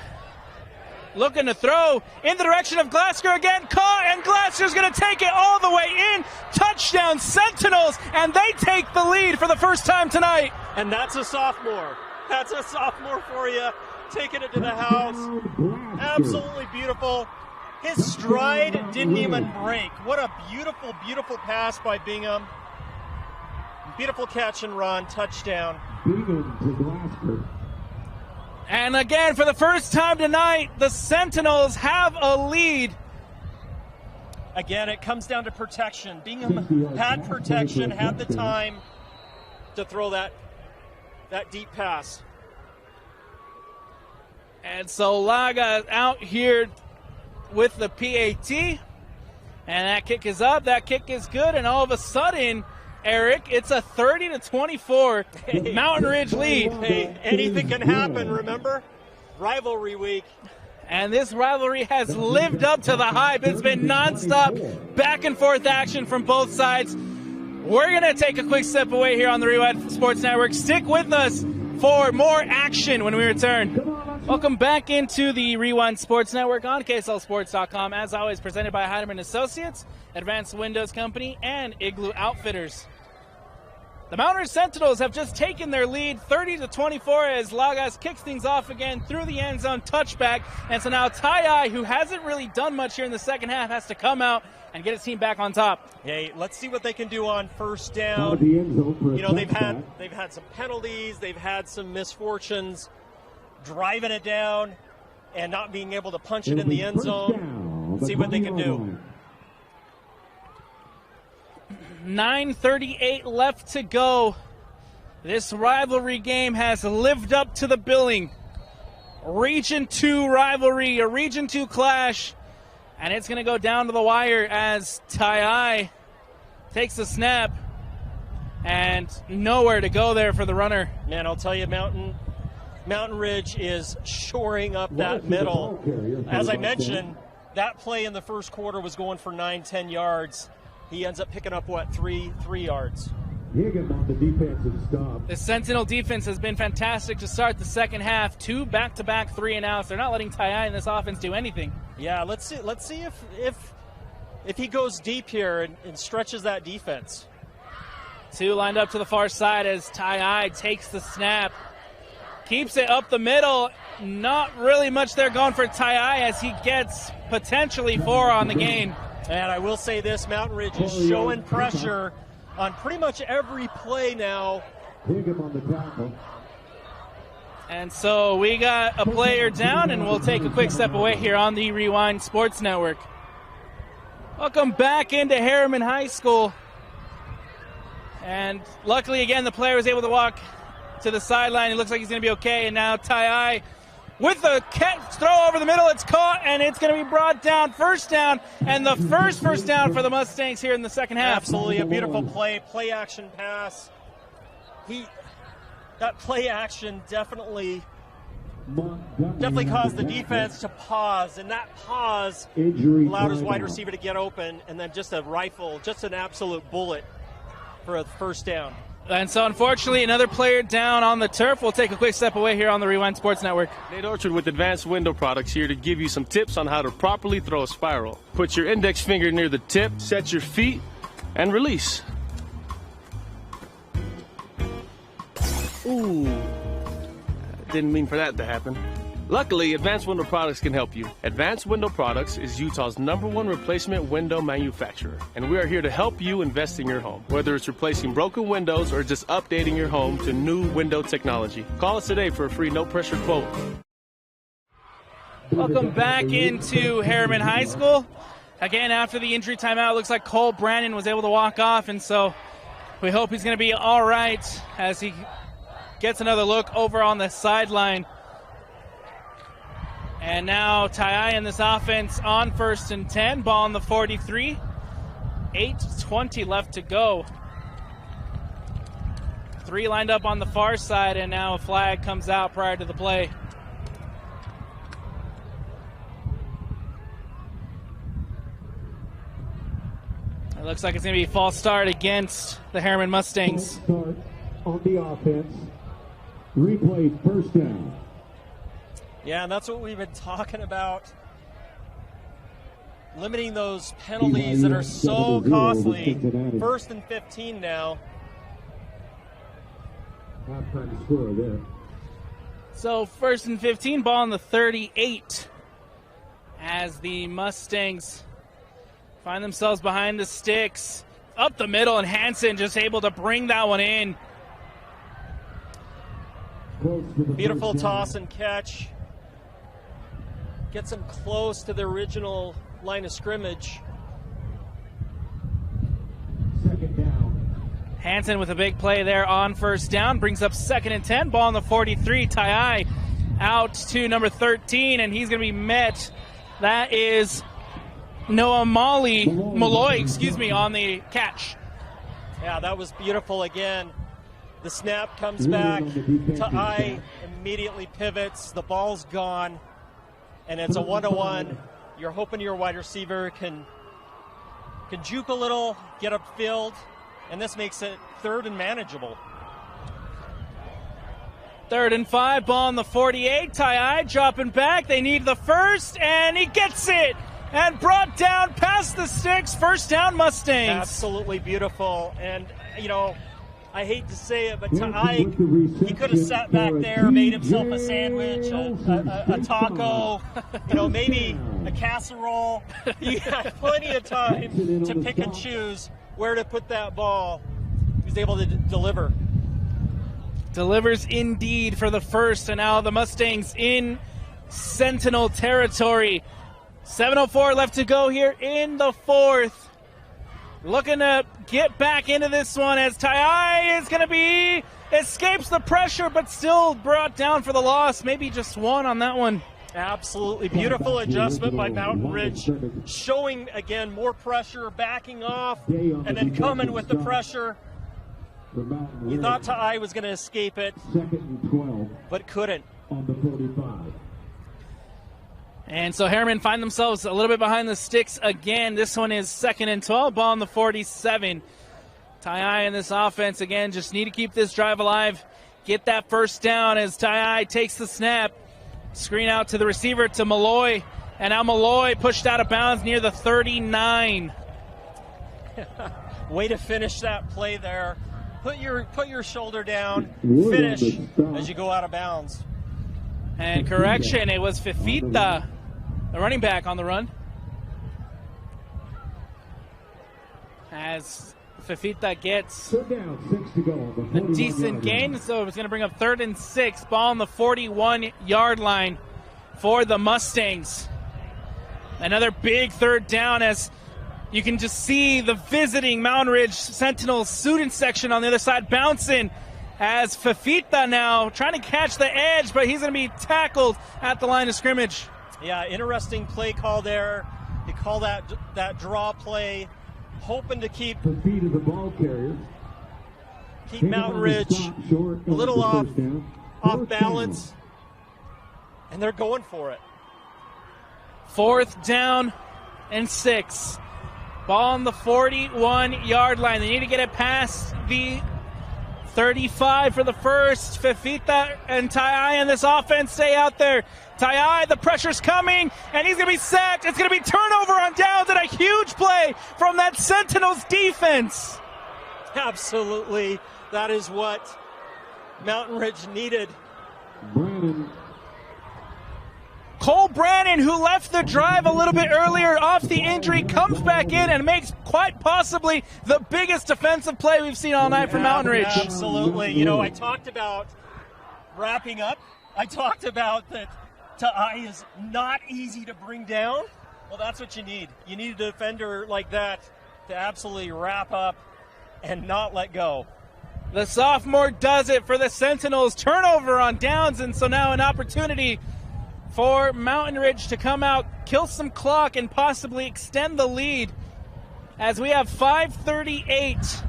looking to throw in the direction of Glasker again, caught, and Glasker's going to take it all the way in. Touchdown Sentinels, and they take the lead for the first time tonight. And that's a sophomore. That's a sophomore for you, taking it to the house. Absolutely beautiful. His stride didn't even break. What a beautiful, beautiful pass by Bingham. Beautiful catch and run, touchdown. Bingham to Glasker. And again, for the first time tonight, the Sentinels have a lead. Again, it comes down to protection. Bingham had protection, had the time to throw that deep pass. And so Laga out here with the PAT. And that kick is up, that kick is good, and all of a sudden, Eric, it's a 30-24 Mountain Ridge lead. Hey, anything can happen, remember? Rivalry week. And this rivalry has lived up to the hype. It's been nonstop back and forth action from both sides. We're going to take a quick step away here on the Rewind Sports Network. Stick with us for more action when we return. Welcome back into the Rewind Sports Network on KSLSports.com. As always, presented by Heidemann Associates, Advanced Windows Company, and Igloo Outfitters. The Mountain Ridge Sentinels have just taken their lead 30-24 as Lagas kicks things off again through the end zone touchback. And so now Ty, who hasn't really done much here in the second half, has to come out and get his team back on top. Hey, let's see what they can do on first down. You know, they've had some penalties, they've had some misfortunes driving it down and not being able to punch it in the end zone. See what they can do. 9:38 left to go. This rivalry game has lived up to the billing. Region 2 rivalry, a Region 2 clash, And it's going to go down to the wire as Tai takes the snap. And nowhere to go there for the runner. Man, I'll tell you, Mountain Ridge is shoring up that middle. As I mentioned, that play in the first quarter was going for 9-10 yards. He ends up picking up, what, 3 yards. Higgins on the defensive stop. The Sentinel defense has been fantastic to start the second half. 2 back-to-back 3-and-outs. They're not letting Tai in this offense do anything. Yeah, let's see if he goes deep here and stretches that defense. 2 lined up to the far side as Tai takes the snap. Keeps it up the middle. Not really much there going for Tai as he gets potentially 4 on the gain. And I will say this, Mountain Ridge is showing pressure on pretty much every play now. Higgins on the tackle. And so we got a player down, and we'll take a quick step away here on the Rewind Sports Network. Welcome back into Herriman High School. And luckily, again, the player was able to walk to the sideline. It looks like he's going to be okay. And now Tai with the throw over the middle. It's caught, and it's going to be brought down. First down, and the first down for the Mustangs here in the second half. Absolutely a beautiful play action pass. That play action definitely caused the defense to pause, and that pause allowed his wide receiver to get open, and then just a rifle, just an absolute bullet for a first down. And so, unfortunately, another player down on the turf. We'll take a quick step away here on the Rewind Sports Network. Nate Orchard with Advanced Window Products here to give you some tips on how to properly throw a spiral. Put your index finger near the tip, set your feet, and release. Ooh, didn't mean for that to happen. Luckily, Advanced Window Products can help you. Advanced Window Products is Utah's #1 replacement window manufacturer, and we are here to help you invest in your home. Whether it's replacing broken windows or just updating your home to new window technology. Call us today for a free no-pressure quote. Welcome back into Herriman High School. Again, after the injury timeout, it looks like Cole Brandon was able to walk off, and so we hope he's going to be all right as he gets another look over on the sideline. And now Tai in this offense on 1st and 10. Ball on the 43. 8:20 left to go. 3 lined up on the far side, and now a flag comes out prior to the play. It looks like it's going to be a false start against the Herriman Mustangs. False start on the offense. Replay first down. Yeah, and that's what we've been talking about. Limiting those penalties that are so costly. 1st and 15 now. Halftime score there. So 1st and 15, ball on the 38 as the Mustangs find themselves behind the sticks. Up the middle, and Hansen just able to bring that one in. Beautiful toss and catch. Gets them close to the original line of scrimmage. Second down. Hansen with a big play there on 1st down. Brings up 2nd and 10. Ball on the 43. Tai out to number 13, and he's going to be met. That is Noah Malloy, on the catch. Yeah, that was beautiful again. The snap comes back. Tai immediately pivots. The ball's gone. And it's a 1-on-1. You're hoping your wide receiver can juke a little, get upfield, and this makes it 3rd and manageable. 3rd and 5, ball on the 48. Tai dropping back. They need the first, and he gets it. And brought down past the sticks. 1st down, Mustangs. Absolutely beautiful. And, I hate to say it, but Tai, he could have sat back there, made himself a sandwich, a taco, maybe a casserole. He had plenty of time to pick and choose where to put that ball. He was able to deliver. Delivers indeed for the first, and now the Mustangs in Sentinel territory. 7:04 left to go here in the 4th. Looking to get back into this one as Tai is going to escapes the pressure, but still brought down for the loss. Maybe just 1 on that one. Absolutely beautiful adjustment by Mountain Ridge, showing again more pressure, backing off, and then coming with the pressure. You thought Ta'ai was going to escape it, Second and 12 but couldn't. on the 45. And so Herriman find themselves a little bit behind the sticks again. This one is 2nd and 12, ball on the 47. Ta'ai in this offense, again, just need to keep this drive alive. Get that first down as Ta'ai takes the snap. Screen out to the receiver to Malloy. And now Malloy pushed out of bounds near the 39. Way to finish that play there. Put your shoulder down, finish as you go out of bounds. And correction, it was Fifita, the running back, on the run. As Fifita gets Third down, 6 to go on the a 41 decent yard gain, line. so it's going to bring up 3rd and 6, ball on the 41-yard line for the Mustangs. Another big 3rd down as you can just see the visiting Mountain Ridge Sentinels student section on the other side bouncing as Fifita now trying to catch the edge, but he's going to be tackled at the line of scrimmage. Yeah, interesting play call there. They call that draw play, hoping to keep The feet of the ball carrier. Mountain Ridge a little off balance, and they're going for it. 4th down and 6. Ball on the 41-yard line. They need to get it past the 35 for the first. Fifita and Ta'ai in this offense stay out there. Ta'ai, the pressure's coming, and he's going to be sacked. It's going to be turnover on downs, and a huge play from that Sentinels defense. Absolutely. That is what Mountain Ridge needed. Brannon. Cole Brannon, who left the drive a little bit earlier off the injury, comes back in and makes quite possibly the biggest defensive play we've seen all night from Mountain Ridge. Absolutely. You know, I talked about wrapping up. I talked about that Ta'ai is not easy to bring down. Well, that's what you need. You need a defender like that to absolutely wrap up and not let go. The sophomore does it for the Sentinels. Turnover on downs, and so now an opportunity for Mountain Ridge to come out, kill some clock, and possibly extend the lead as we have 5:38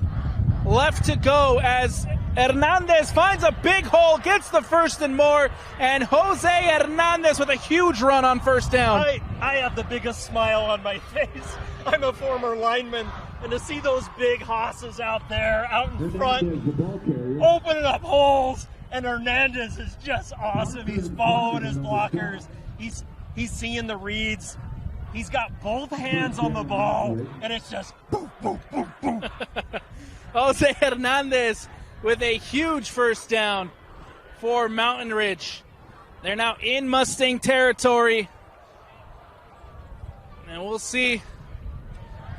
left to go as Hernandez finds a big hole, gets the 1st and more, and Jose Hernandez with a huge run on 1st down. I have the biggest smile on my face. I'm a former lineman, and to see those big hosses out there, out in front, opening up holes, and Hernandez is just awesome. He's following his blockers. He's seeing the reads. He's got both hands on the ball, and it's just boom, boom, boom, boom. Jose Hernandez with a huge 1st down for Mountain Ridge. They're now in Mustang territory. And we'll see.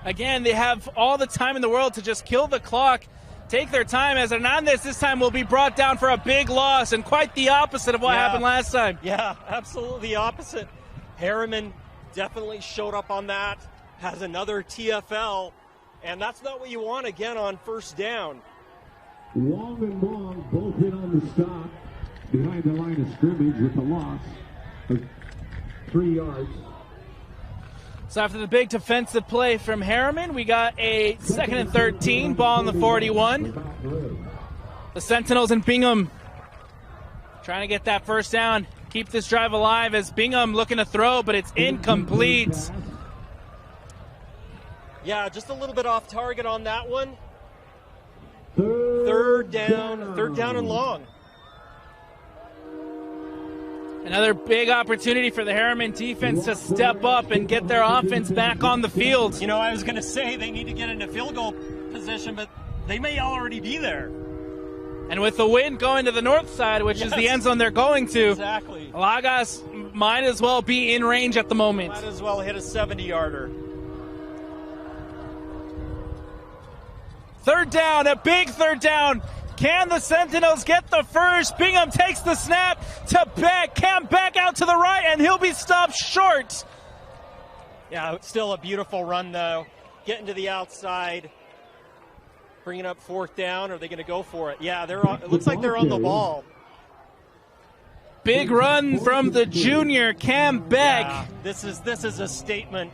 Again, they have all the time in the world to just kill the clock, take their time, as Hernandez this time will be brought down for a big loss, and quite the opposite of what happened last time. Yeah, absolutely the opposite. Herriman definitely showed up on that, has another TFL, and that's not what you want again on 1st down. Long and long, both in on the stop behind the line of scrimmage with the loss of 3 yards. So after the big defensive play from Herriman, we got a 2nd and 13, ball on the 41. The Sentinels and Bingham trying to get that 1st down, keep this drive alive as Bingham looking to throw, but it's incomplete. Yeah, just a little bit off target on that one. Third down and long. Another big opportunity for the Herriman defense to step up and get their offense back on the field. You know, I was going to say they need to get into field goal position, but they may already be there. And with the wind going to the north side, which is the end zone they're going to, exactly, Lagos might as well be in range at the moment. Might as well hit a 70-yarder. 3rd down, a big 3rd down. Can the Sentinels get the first? Bingham takes the snap to Beck. Cam back out to the right, and he'll be stopped short. Yeah, still a beautiful run, though. Getting to the outside, bringing up 4th down. Are they going to go for it? Yeah, it looks like they're on the ball. Big run from the junior, Cam Beck. Yeah, this is a statement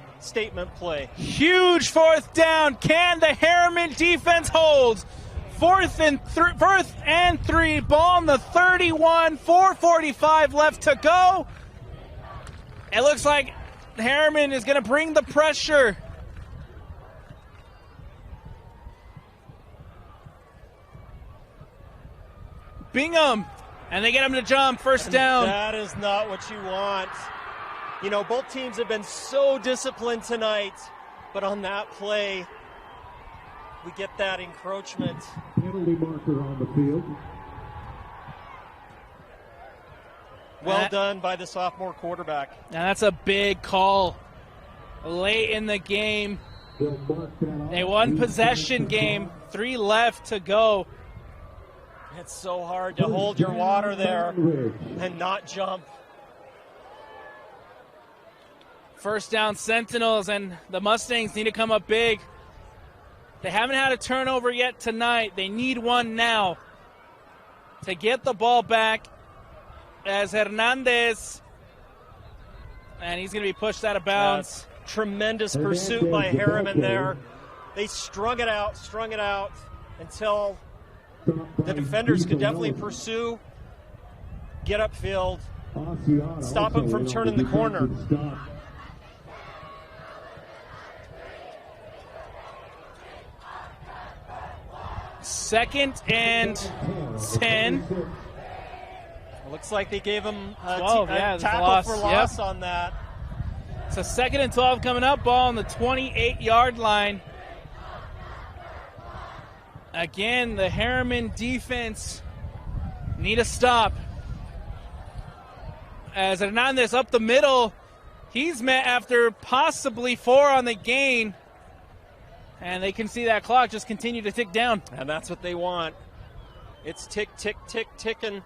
play. Huge fourth down. Can the Herriman defense hold? Fourth and 3. Ball on the 31. 4:45 left to go. It looks like Herriman is going to bring the pressure. Bingham. And they get him to jump. First down. That is not what you want. You know, both teams have been so disciplined tonight, but on that play, we get that encroachment. Penalty marker on the field. Well done by the sophomore quarterback. Now that's a big call late in the game. A one-possession game, 3 left to go. It's so hard to hold your water there and not jump. First down, Sentinels, and the Mustangs need to come up big. They haven't had a turnover yet tonight. They need one now to get the ball back as Hernandez, and he's going to be pushed out of bounds. Tremendous pursuit by Herriman there. They strung it out until the defenders could definitely pursue, get upfield, stop him from turning the corner. Second and 10. Looks like they gave him a 12, tackle for loss on that. So second and 12 coming up, ball on the 28-yard line. Again, the Herriman defense need a stop. As Hernandez up the middle, he's met after possibly 4 on the gain. And they can see that clock just continue to tick down. And that's what they want. It's tick, tick, tick, ticking.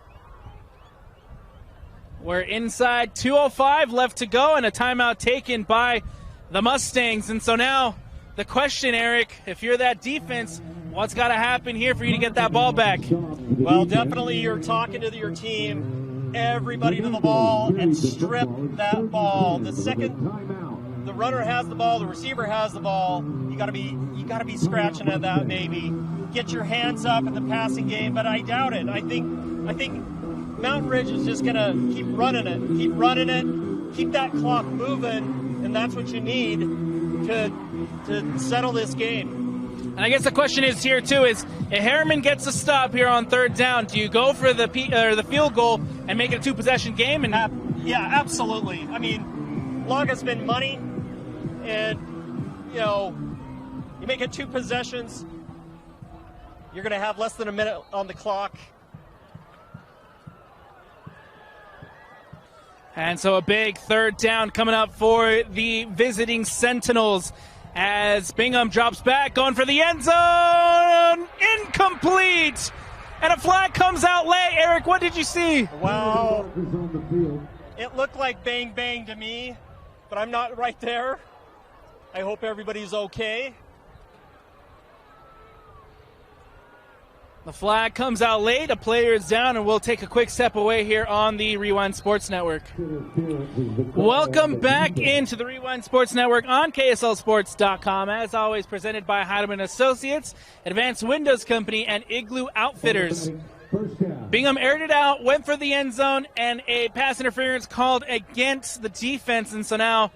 We're inside 2:05 left to go and a timeout taken by the Mustangs. And so now the question, Eric, if you're that defense, what's got to happen here for you to get that ball back? Well, definitely you're talking to your team, everybody to the ball, and strip that ball. The second the runner has the ball, the receiver has the ball, you got to be scratching at that maybe. Get your hands up in the passing game, but I doubt it. I think Mountain Ridge is just going to keep running it, keep that clock moving, and that's what you need to settle this game. And I guess the question is here too is if Herriman gets a stop here on third down, do you go for the field goal and make it a 2-possession game? And yeah, absolutely. I mean, long has been money, and you make it 2 possessions, you're going to have less than a minute on the clock. And so a big third down coming up for the visiting Sentinels as Bingham drops back, going for the end zone. Incomplete. And a flag comes out late. Eric, what did you see? Wow. It looked like bang, bang to me, but I'm not right there. I hope everybody's okay. The flag comes out late, a player is down, and we'll take a quick step away here on the Rewind Sports Network. Welcome back into the Rewind Sports Network on KSLSports.com. As always, presented by Herriman Associates, Advanced Windows Company, and Igloo Outfitters. Bingham aired it out, went for the end zone, and a pass interference called against the defense. And so now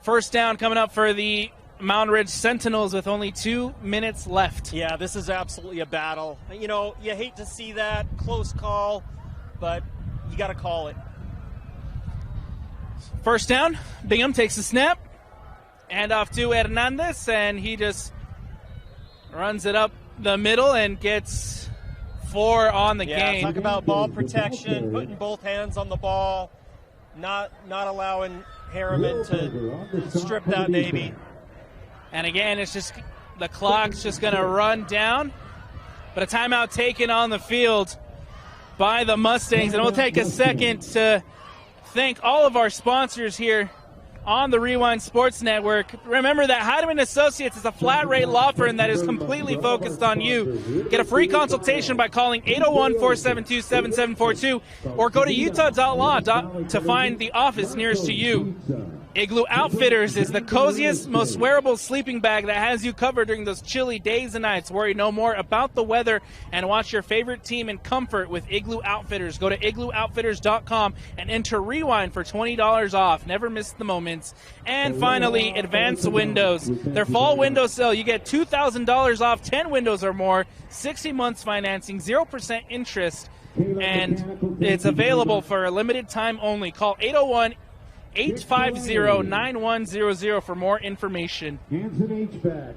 first down coming up for the Mountain Ridge Sentinels with only 2 minutes left. Yeah, this is absolutely a battle. You hate to see that close call, but you got to call it. First down, Bingham takes the snap, hand off to Hernandez, and he just runs it up the middle and gets 4 on the game. Talk about ball protection, putting both hands on the ball, not allowing Herriman to strip that baby. And again, it's just the clock's just going to run down. But a timeout taken on the field by the Mustangs. And we'll take a second to thank all of our sponsors here on the Rewind Sports Network. Remember that Heidemann Associates is a flat rate law firm that is completely focused on you. Get a free consultation by calling 801-472-7742 or go to utah.law to find the office nearest to you. Igloo Outfitters is the coziest, most wearable sleeping bag that has you covered during those chilly days and nights. Worry no more about the weather and watch your favorite team in comfort with Igloo Outfitters. Go to igloooutfitters.com and enter Rewind for $20 off. Never miss the moments. And finally, Advanced Windows. Their fall window sale, you get $2,000 off 10 windows or more, 60 months financing, 0% interest, and it's available for a limited time only. Call 801-850-9100 for more information. Hanson HVAC.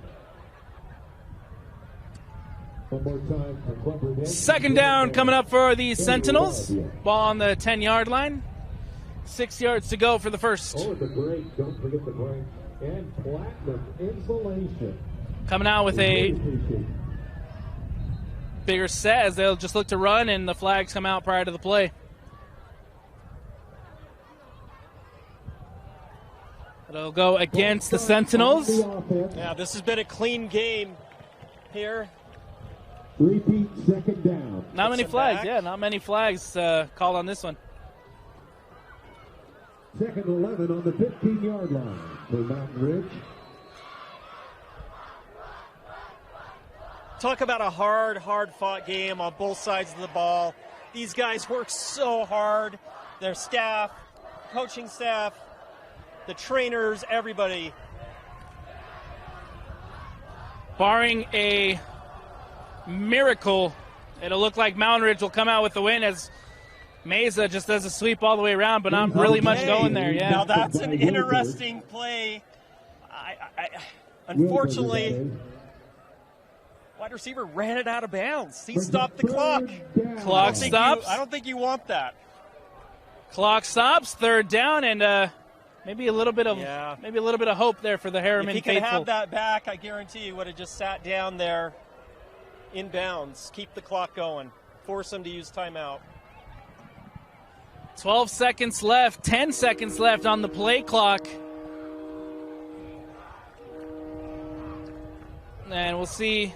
One more time for Clubber. Second down coming up for the Sentinels. Ball on the 10-yard line. 6 yards to go for the first. Oh, the break. Don't forget the break. And platinum insulation. Coming out with a bigger set as they'll just look to run, and the flags come out prior to the play. It'll go against the Sentinels. Yeah, this has been a clean game here. Repeat, second down. Not many flags, not many flags called on this one. Second 11 on the 15-yard line for Mountain Ridge. Talk about a hard-fought game on both sides of the ball. These guys work so hard. Their staff, coaching staff, the trainers, everybody. Barring a miracle, it'll look like Mountain Ridge will come out with the win as Mesa just does a sweep all the way around, but not really much going there. Yeah. Now that's an interesting play. Unfortunately, wide receiver ran it out of bounds. He stopped the clock. Clock stops. I don't think you want that. Clock stops. Third down, and maybe a little bit of hope there for the Herriman faithful. If he could have that back, I guarantee you would have just sat down there in bounds. Keep the clock going. Force him to use timeout. 12 seconds left, 10 seconds left on the play clock. And we'll see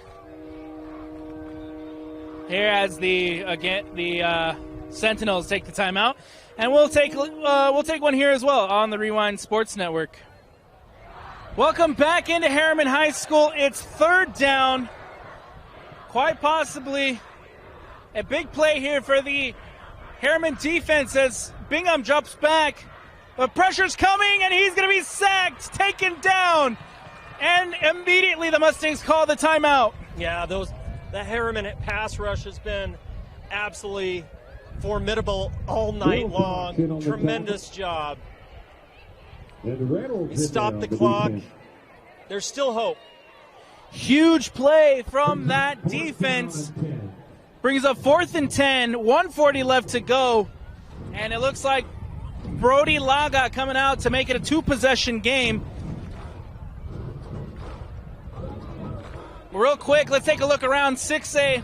here as the Sentinels take the timeout. And we'll take one here as well on the Rewind Sports Network. Welcome back into Herriman High School. It's third down. Quite possibly a big play here for the Herriman defense as Bingham drops back. But pressure's coming, and he's going to be sacked, taken down. And immediately the Mustangs call the timeout. Yeah, the Herriman pass rush has been absolutely formidable all night long. Tremendous job. He stopped the clock. There's still hope. Huge play from that defense. Brings up 4th and 10, 1:40 left to go. And it looks like Brody Laga coming out to make it a two-possession game. Real quick, let's take a look around 6A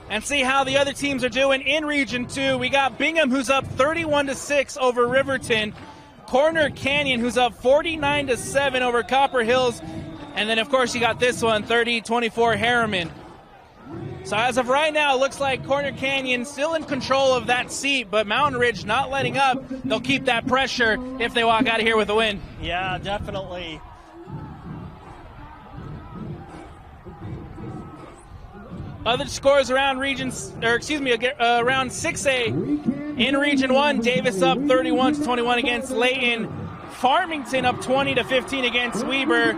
and see how the other teams are doing in Region 2. We got Bingham, who's up 31-6 over Riverton. Corner Canyon, who's up 49-7 over Copper Hills. And then, of course, you got this one, 30-24 Herriman. So as of right now, it looks like Corner Canyon still in control of that seat, but Mountain Ridge not letting up. They'll keep that pressure if they walk out of here with a win. Yeah, definitely. Other scores around around 6A in Region 1. Davis up 31-21 against Layton. Farmington up 20-15 against Weber.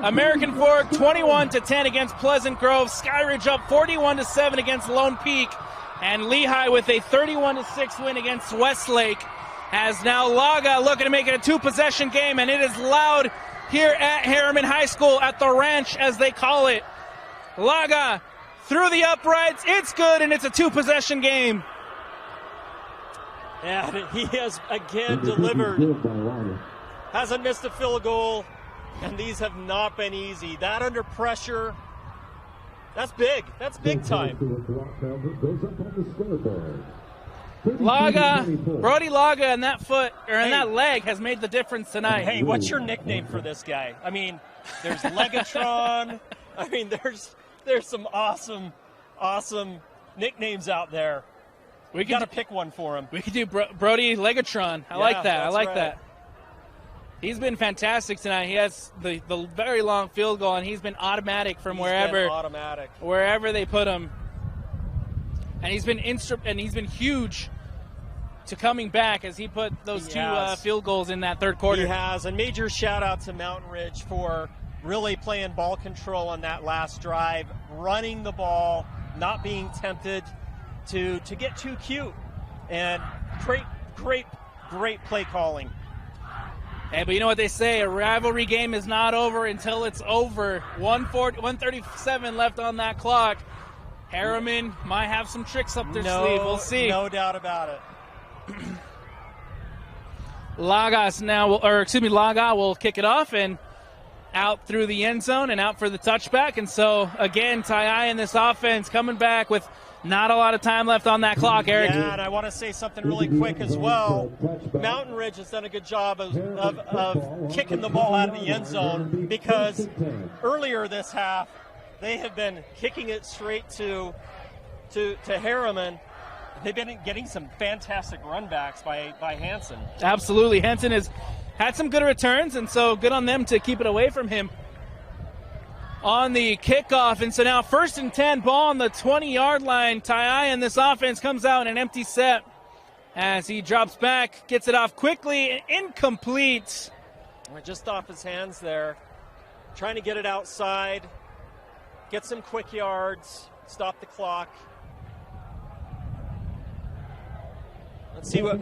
American Fork 21-10 against Pleasant Grove. Skyridge up 41-7 against Lone Peak. And Lehigh with a 31-6 win against Westlake. As now Laga looking to make it a two-possession game, and it is loud here at Herriman High School at the ranch, as they call it. Laga through the uprights. It's good, and it's a two-possession game. Yeah, he has again delivered. Hasn't missed a field goal. And these have not been easy. That under pressure, that's big. That's big time. Brody Laga in that foot, or in that leg, has made the difference tonight. Hey, what's your nickname for this guy? I mean, there's Legatron. I mean, there's some awesome nicknames out there. We got to pick one for him. We could do Brody Legatron. I like that. I like that. He's been fantastic tonight. He has the very long field goal, and he's been automatic from wherever they put him. And he's been huge to coming back as he put those two field goals in that third quarter. He has. And major shout out to Mountain Ridge for really playing ball control on that last drive, running the ball, not being tempted to get too cute, and great play calling. Hey, but you know what they say, a rivalry game is not over until it's over. 1:37 left on that clock. Herriman might have some tricks up their sleeve. We'll see. No doubt about it. Laga will kick it off and out through the end zone and out for the touchback. And so, again, Ty in this offense coming back with not a lot of time left on that clock, Eric. Yeah, and I want to say something really quick as well. Mountain Ridge has done a good job of kicking the ball out of the end zone, because earlier this half they have been kicking it straight to Herriman. They've been getting some fantastic runbacks by Hansen. Absolutely. Hansen has had some good returns, and so good on them to keep it away from him on the kickoff. And so now 1st and 10, ball on the 20-yard line. Ty in this offense comes out in an empty set as he drops back, gets it off quickly, incomplete. Just off his hands there, trying to get it outside, get some quick yards, stop the clock. Let's see what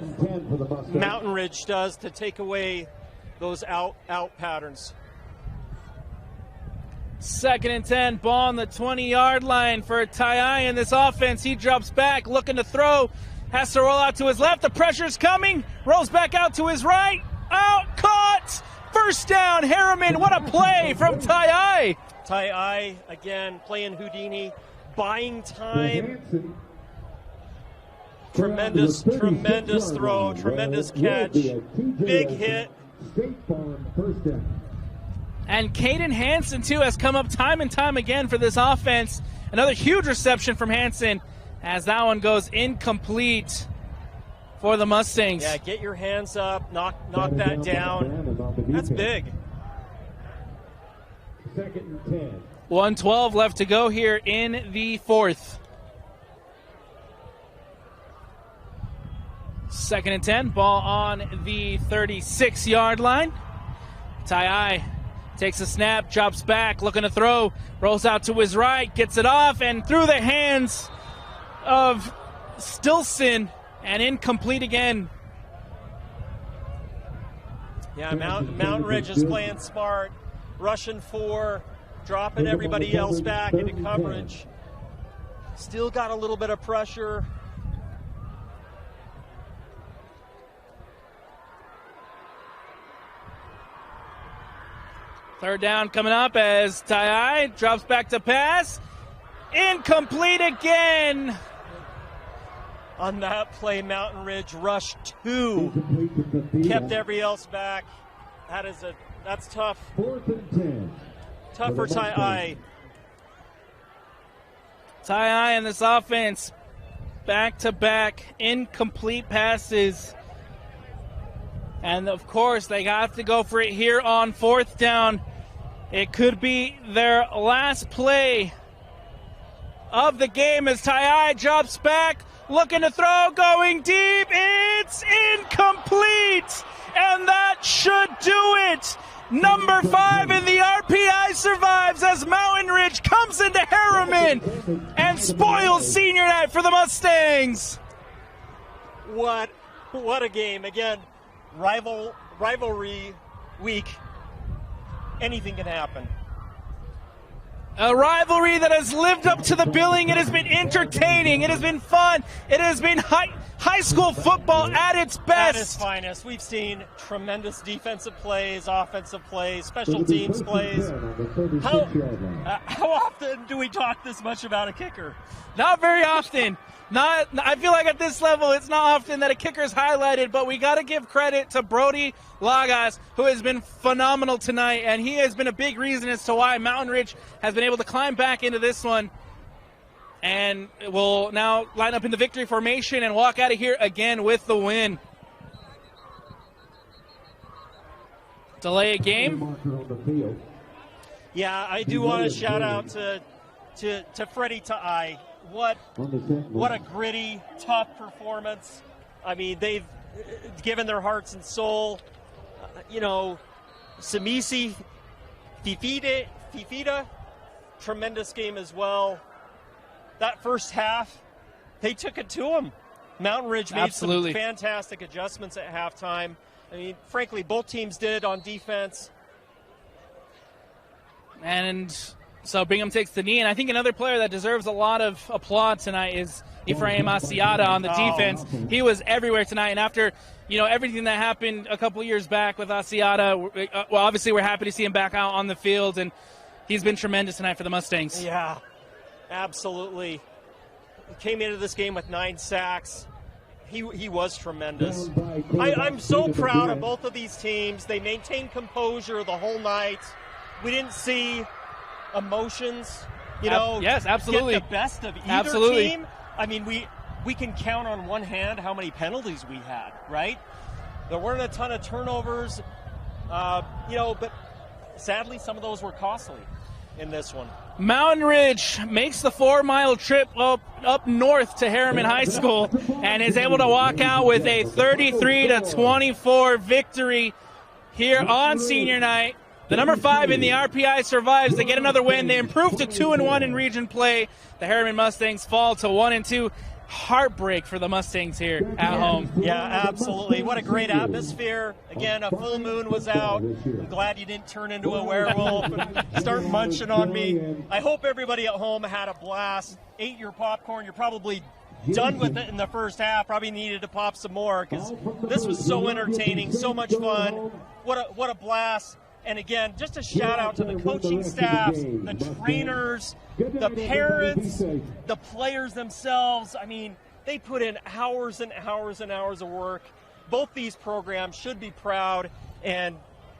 Mountain Ridge does to take away those out patterns. 2nd and 10, ball on the 20-yard line for Ty in this offense. He drops back, looking to throw, has to roll out to his left. The pressure's coming, rolls back out to his right. Out, caught, 1st down, Herriman. What a play from Ty. Ty again playing Houdini, buying time. Tremendous throw, tremendous catch, big hit. And Caden Hansen, too, has come up time and time again for this offense. Another huge reception from Hansen as that one goes incomplete for the Mustangs. Yeah, get your hands up, knock that down. That's big. 2nd and 10. 1:12 left to go here in the 4th. 2nd and 10, ball on the 36-yard line. Ty takes a snap, drops back, looking to throw, rolls out to his right, gets it off, and through the hands of Stilson, and incomplete again. Yeah, Mountain Ridge is playing smart, rushing 4, dropping everybody else back into coverage. Still got a little bit of pressure. Third down coming up as Ty drops back to pass. Incomplete again. On that play, Mountain Ridge rushed 2. Kept everybody else back. That's tough. 4th and 10. Tough for Ty. Ty in this offense, back-to-back incomplete passes. And, of course, they have to go for it here on 4th down. It could be their last play of the game as Ty drops back, looking to throw, going deep. It's incomplete, and that should do it. Number 5 in the RPI survives as Mountain Ridge comes into Herriman and spoils senior night for the Mustangs. What a game. Again, rivalry week. Anything can happen. A rivalry that has lived up to the billing. It has been entertaining. It has been fun. It has been high school football at its best. At its finest. We've seen tremendous defensive plays, offensive plays, special teams plays. How often do we talk this much about a kicker? Not very often. I feel like at this level, it's not often that a kicker is highlighted, but we got to give credit to Brody Lagas, who has been phenomenal tonight, and he has been a big reason as to why Mountain Ridge has been able to climb back into this one. And will now line up in the victory formation and walk out of here again with the win. Delay a game. Yeah, I do want to shout out to Freddie Ta'ai. What a gritty, tough performance. I mean, they've given their hearts and soul. Samisi Fifita, tremendous game as well. That first half, they took it to them. Mountain Ridge made some fantastic adjustments at halftime. I mean, frankly, both teams did on defense. And so Bingham takes the knee, and I think another player that deserves a lot of applause tonight is Ephraim Asiata on the defense. He was everywhere tonight, and after everything that happened a couple years back with Asiata, well, obviously we're happy to see him back out on the field, and he's been tremendous tonight for the Mustangs. Yeah. Absolutely. He came into this game with 9 sacks. He was tremendous. I'm so proud of both of these teams. They maintained composure the whole night. We didn't see emotions, yes, absolutely. get the best of either team. I mean, we can count on one hand how many penalties we had, right? There weren't a ton of turnovers, but sadly some of those were costly in this one. Mountain Ridge makes the 4-mile trip up north to Herriman High School and is able to walk out with a 33-24 victory here on senior night. The number 5 in the RPI survives. They get another win. They improve to 2-1 in region play. The Herriman Mustangs fall to 1-2. Heartbreak for the Mustangs here at home. Yeah, absolutely. What a great atmosphere. Again, a full moon was out. I'm glad you didn't turn into a werewolf and start munching on me. I hope everybody at home had a blast, ate your popcorn. You're probably done with it in the first half. Probably needed to pop some more because this was so entertaining, so much fun. What a blast. And again, just a shout out to the coaching staffs, the trainers, the parents, the players themselves. I mean, they put in hours and hours and hours of work. Both these programs should be proud. And,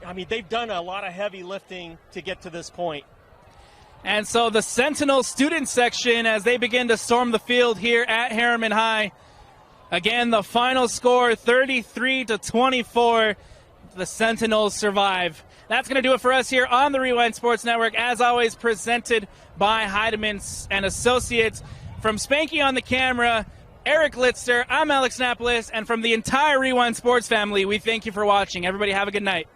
I mean, they've done a lot of heavy lifting to get to this point. And so the Sentinel student section, as they begin to storm the field here at Herriman High. Again, the final score, 33-24. The Sentinels survive. That's going to do it for us here on the Rewind Sports Network. As always, presented by Heidemann and Associates. From Spanky on the camera, Eric Litzer, I'm Alex Napolis, and from the entire Rewind Sports family, we thank you for watching. Everybody have a good night.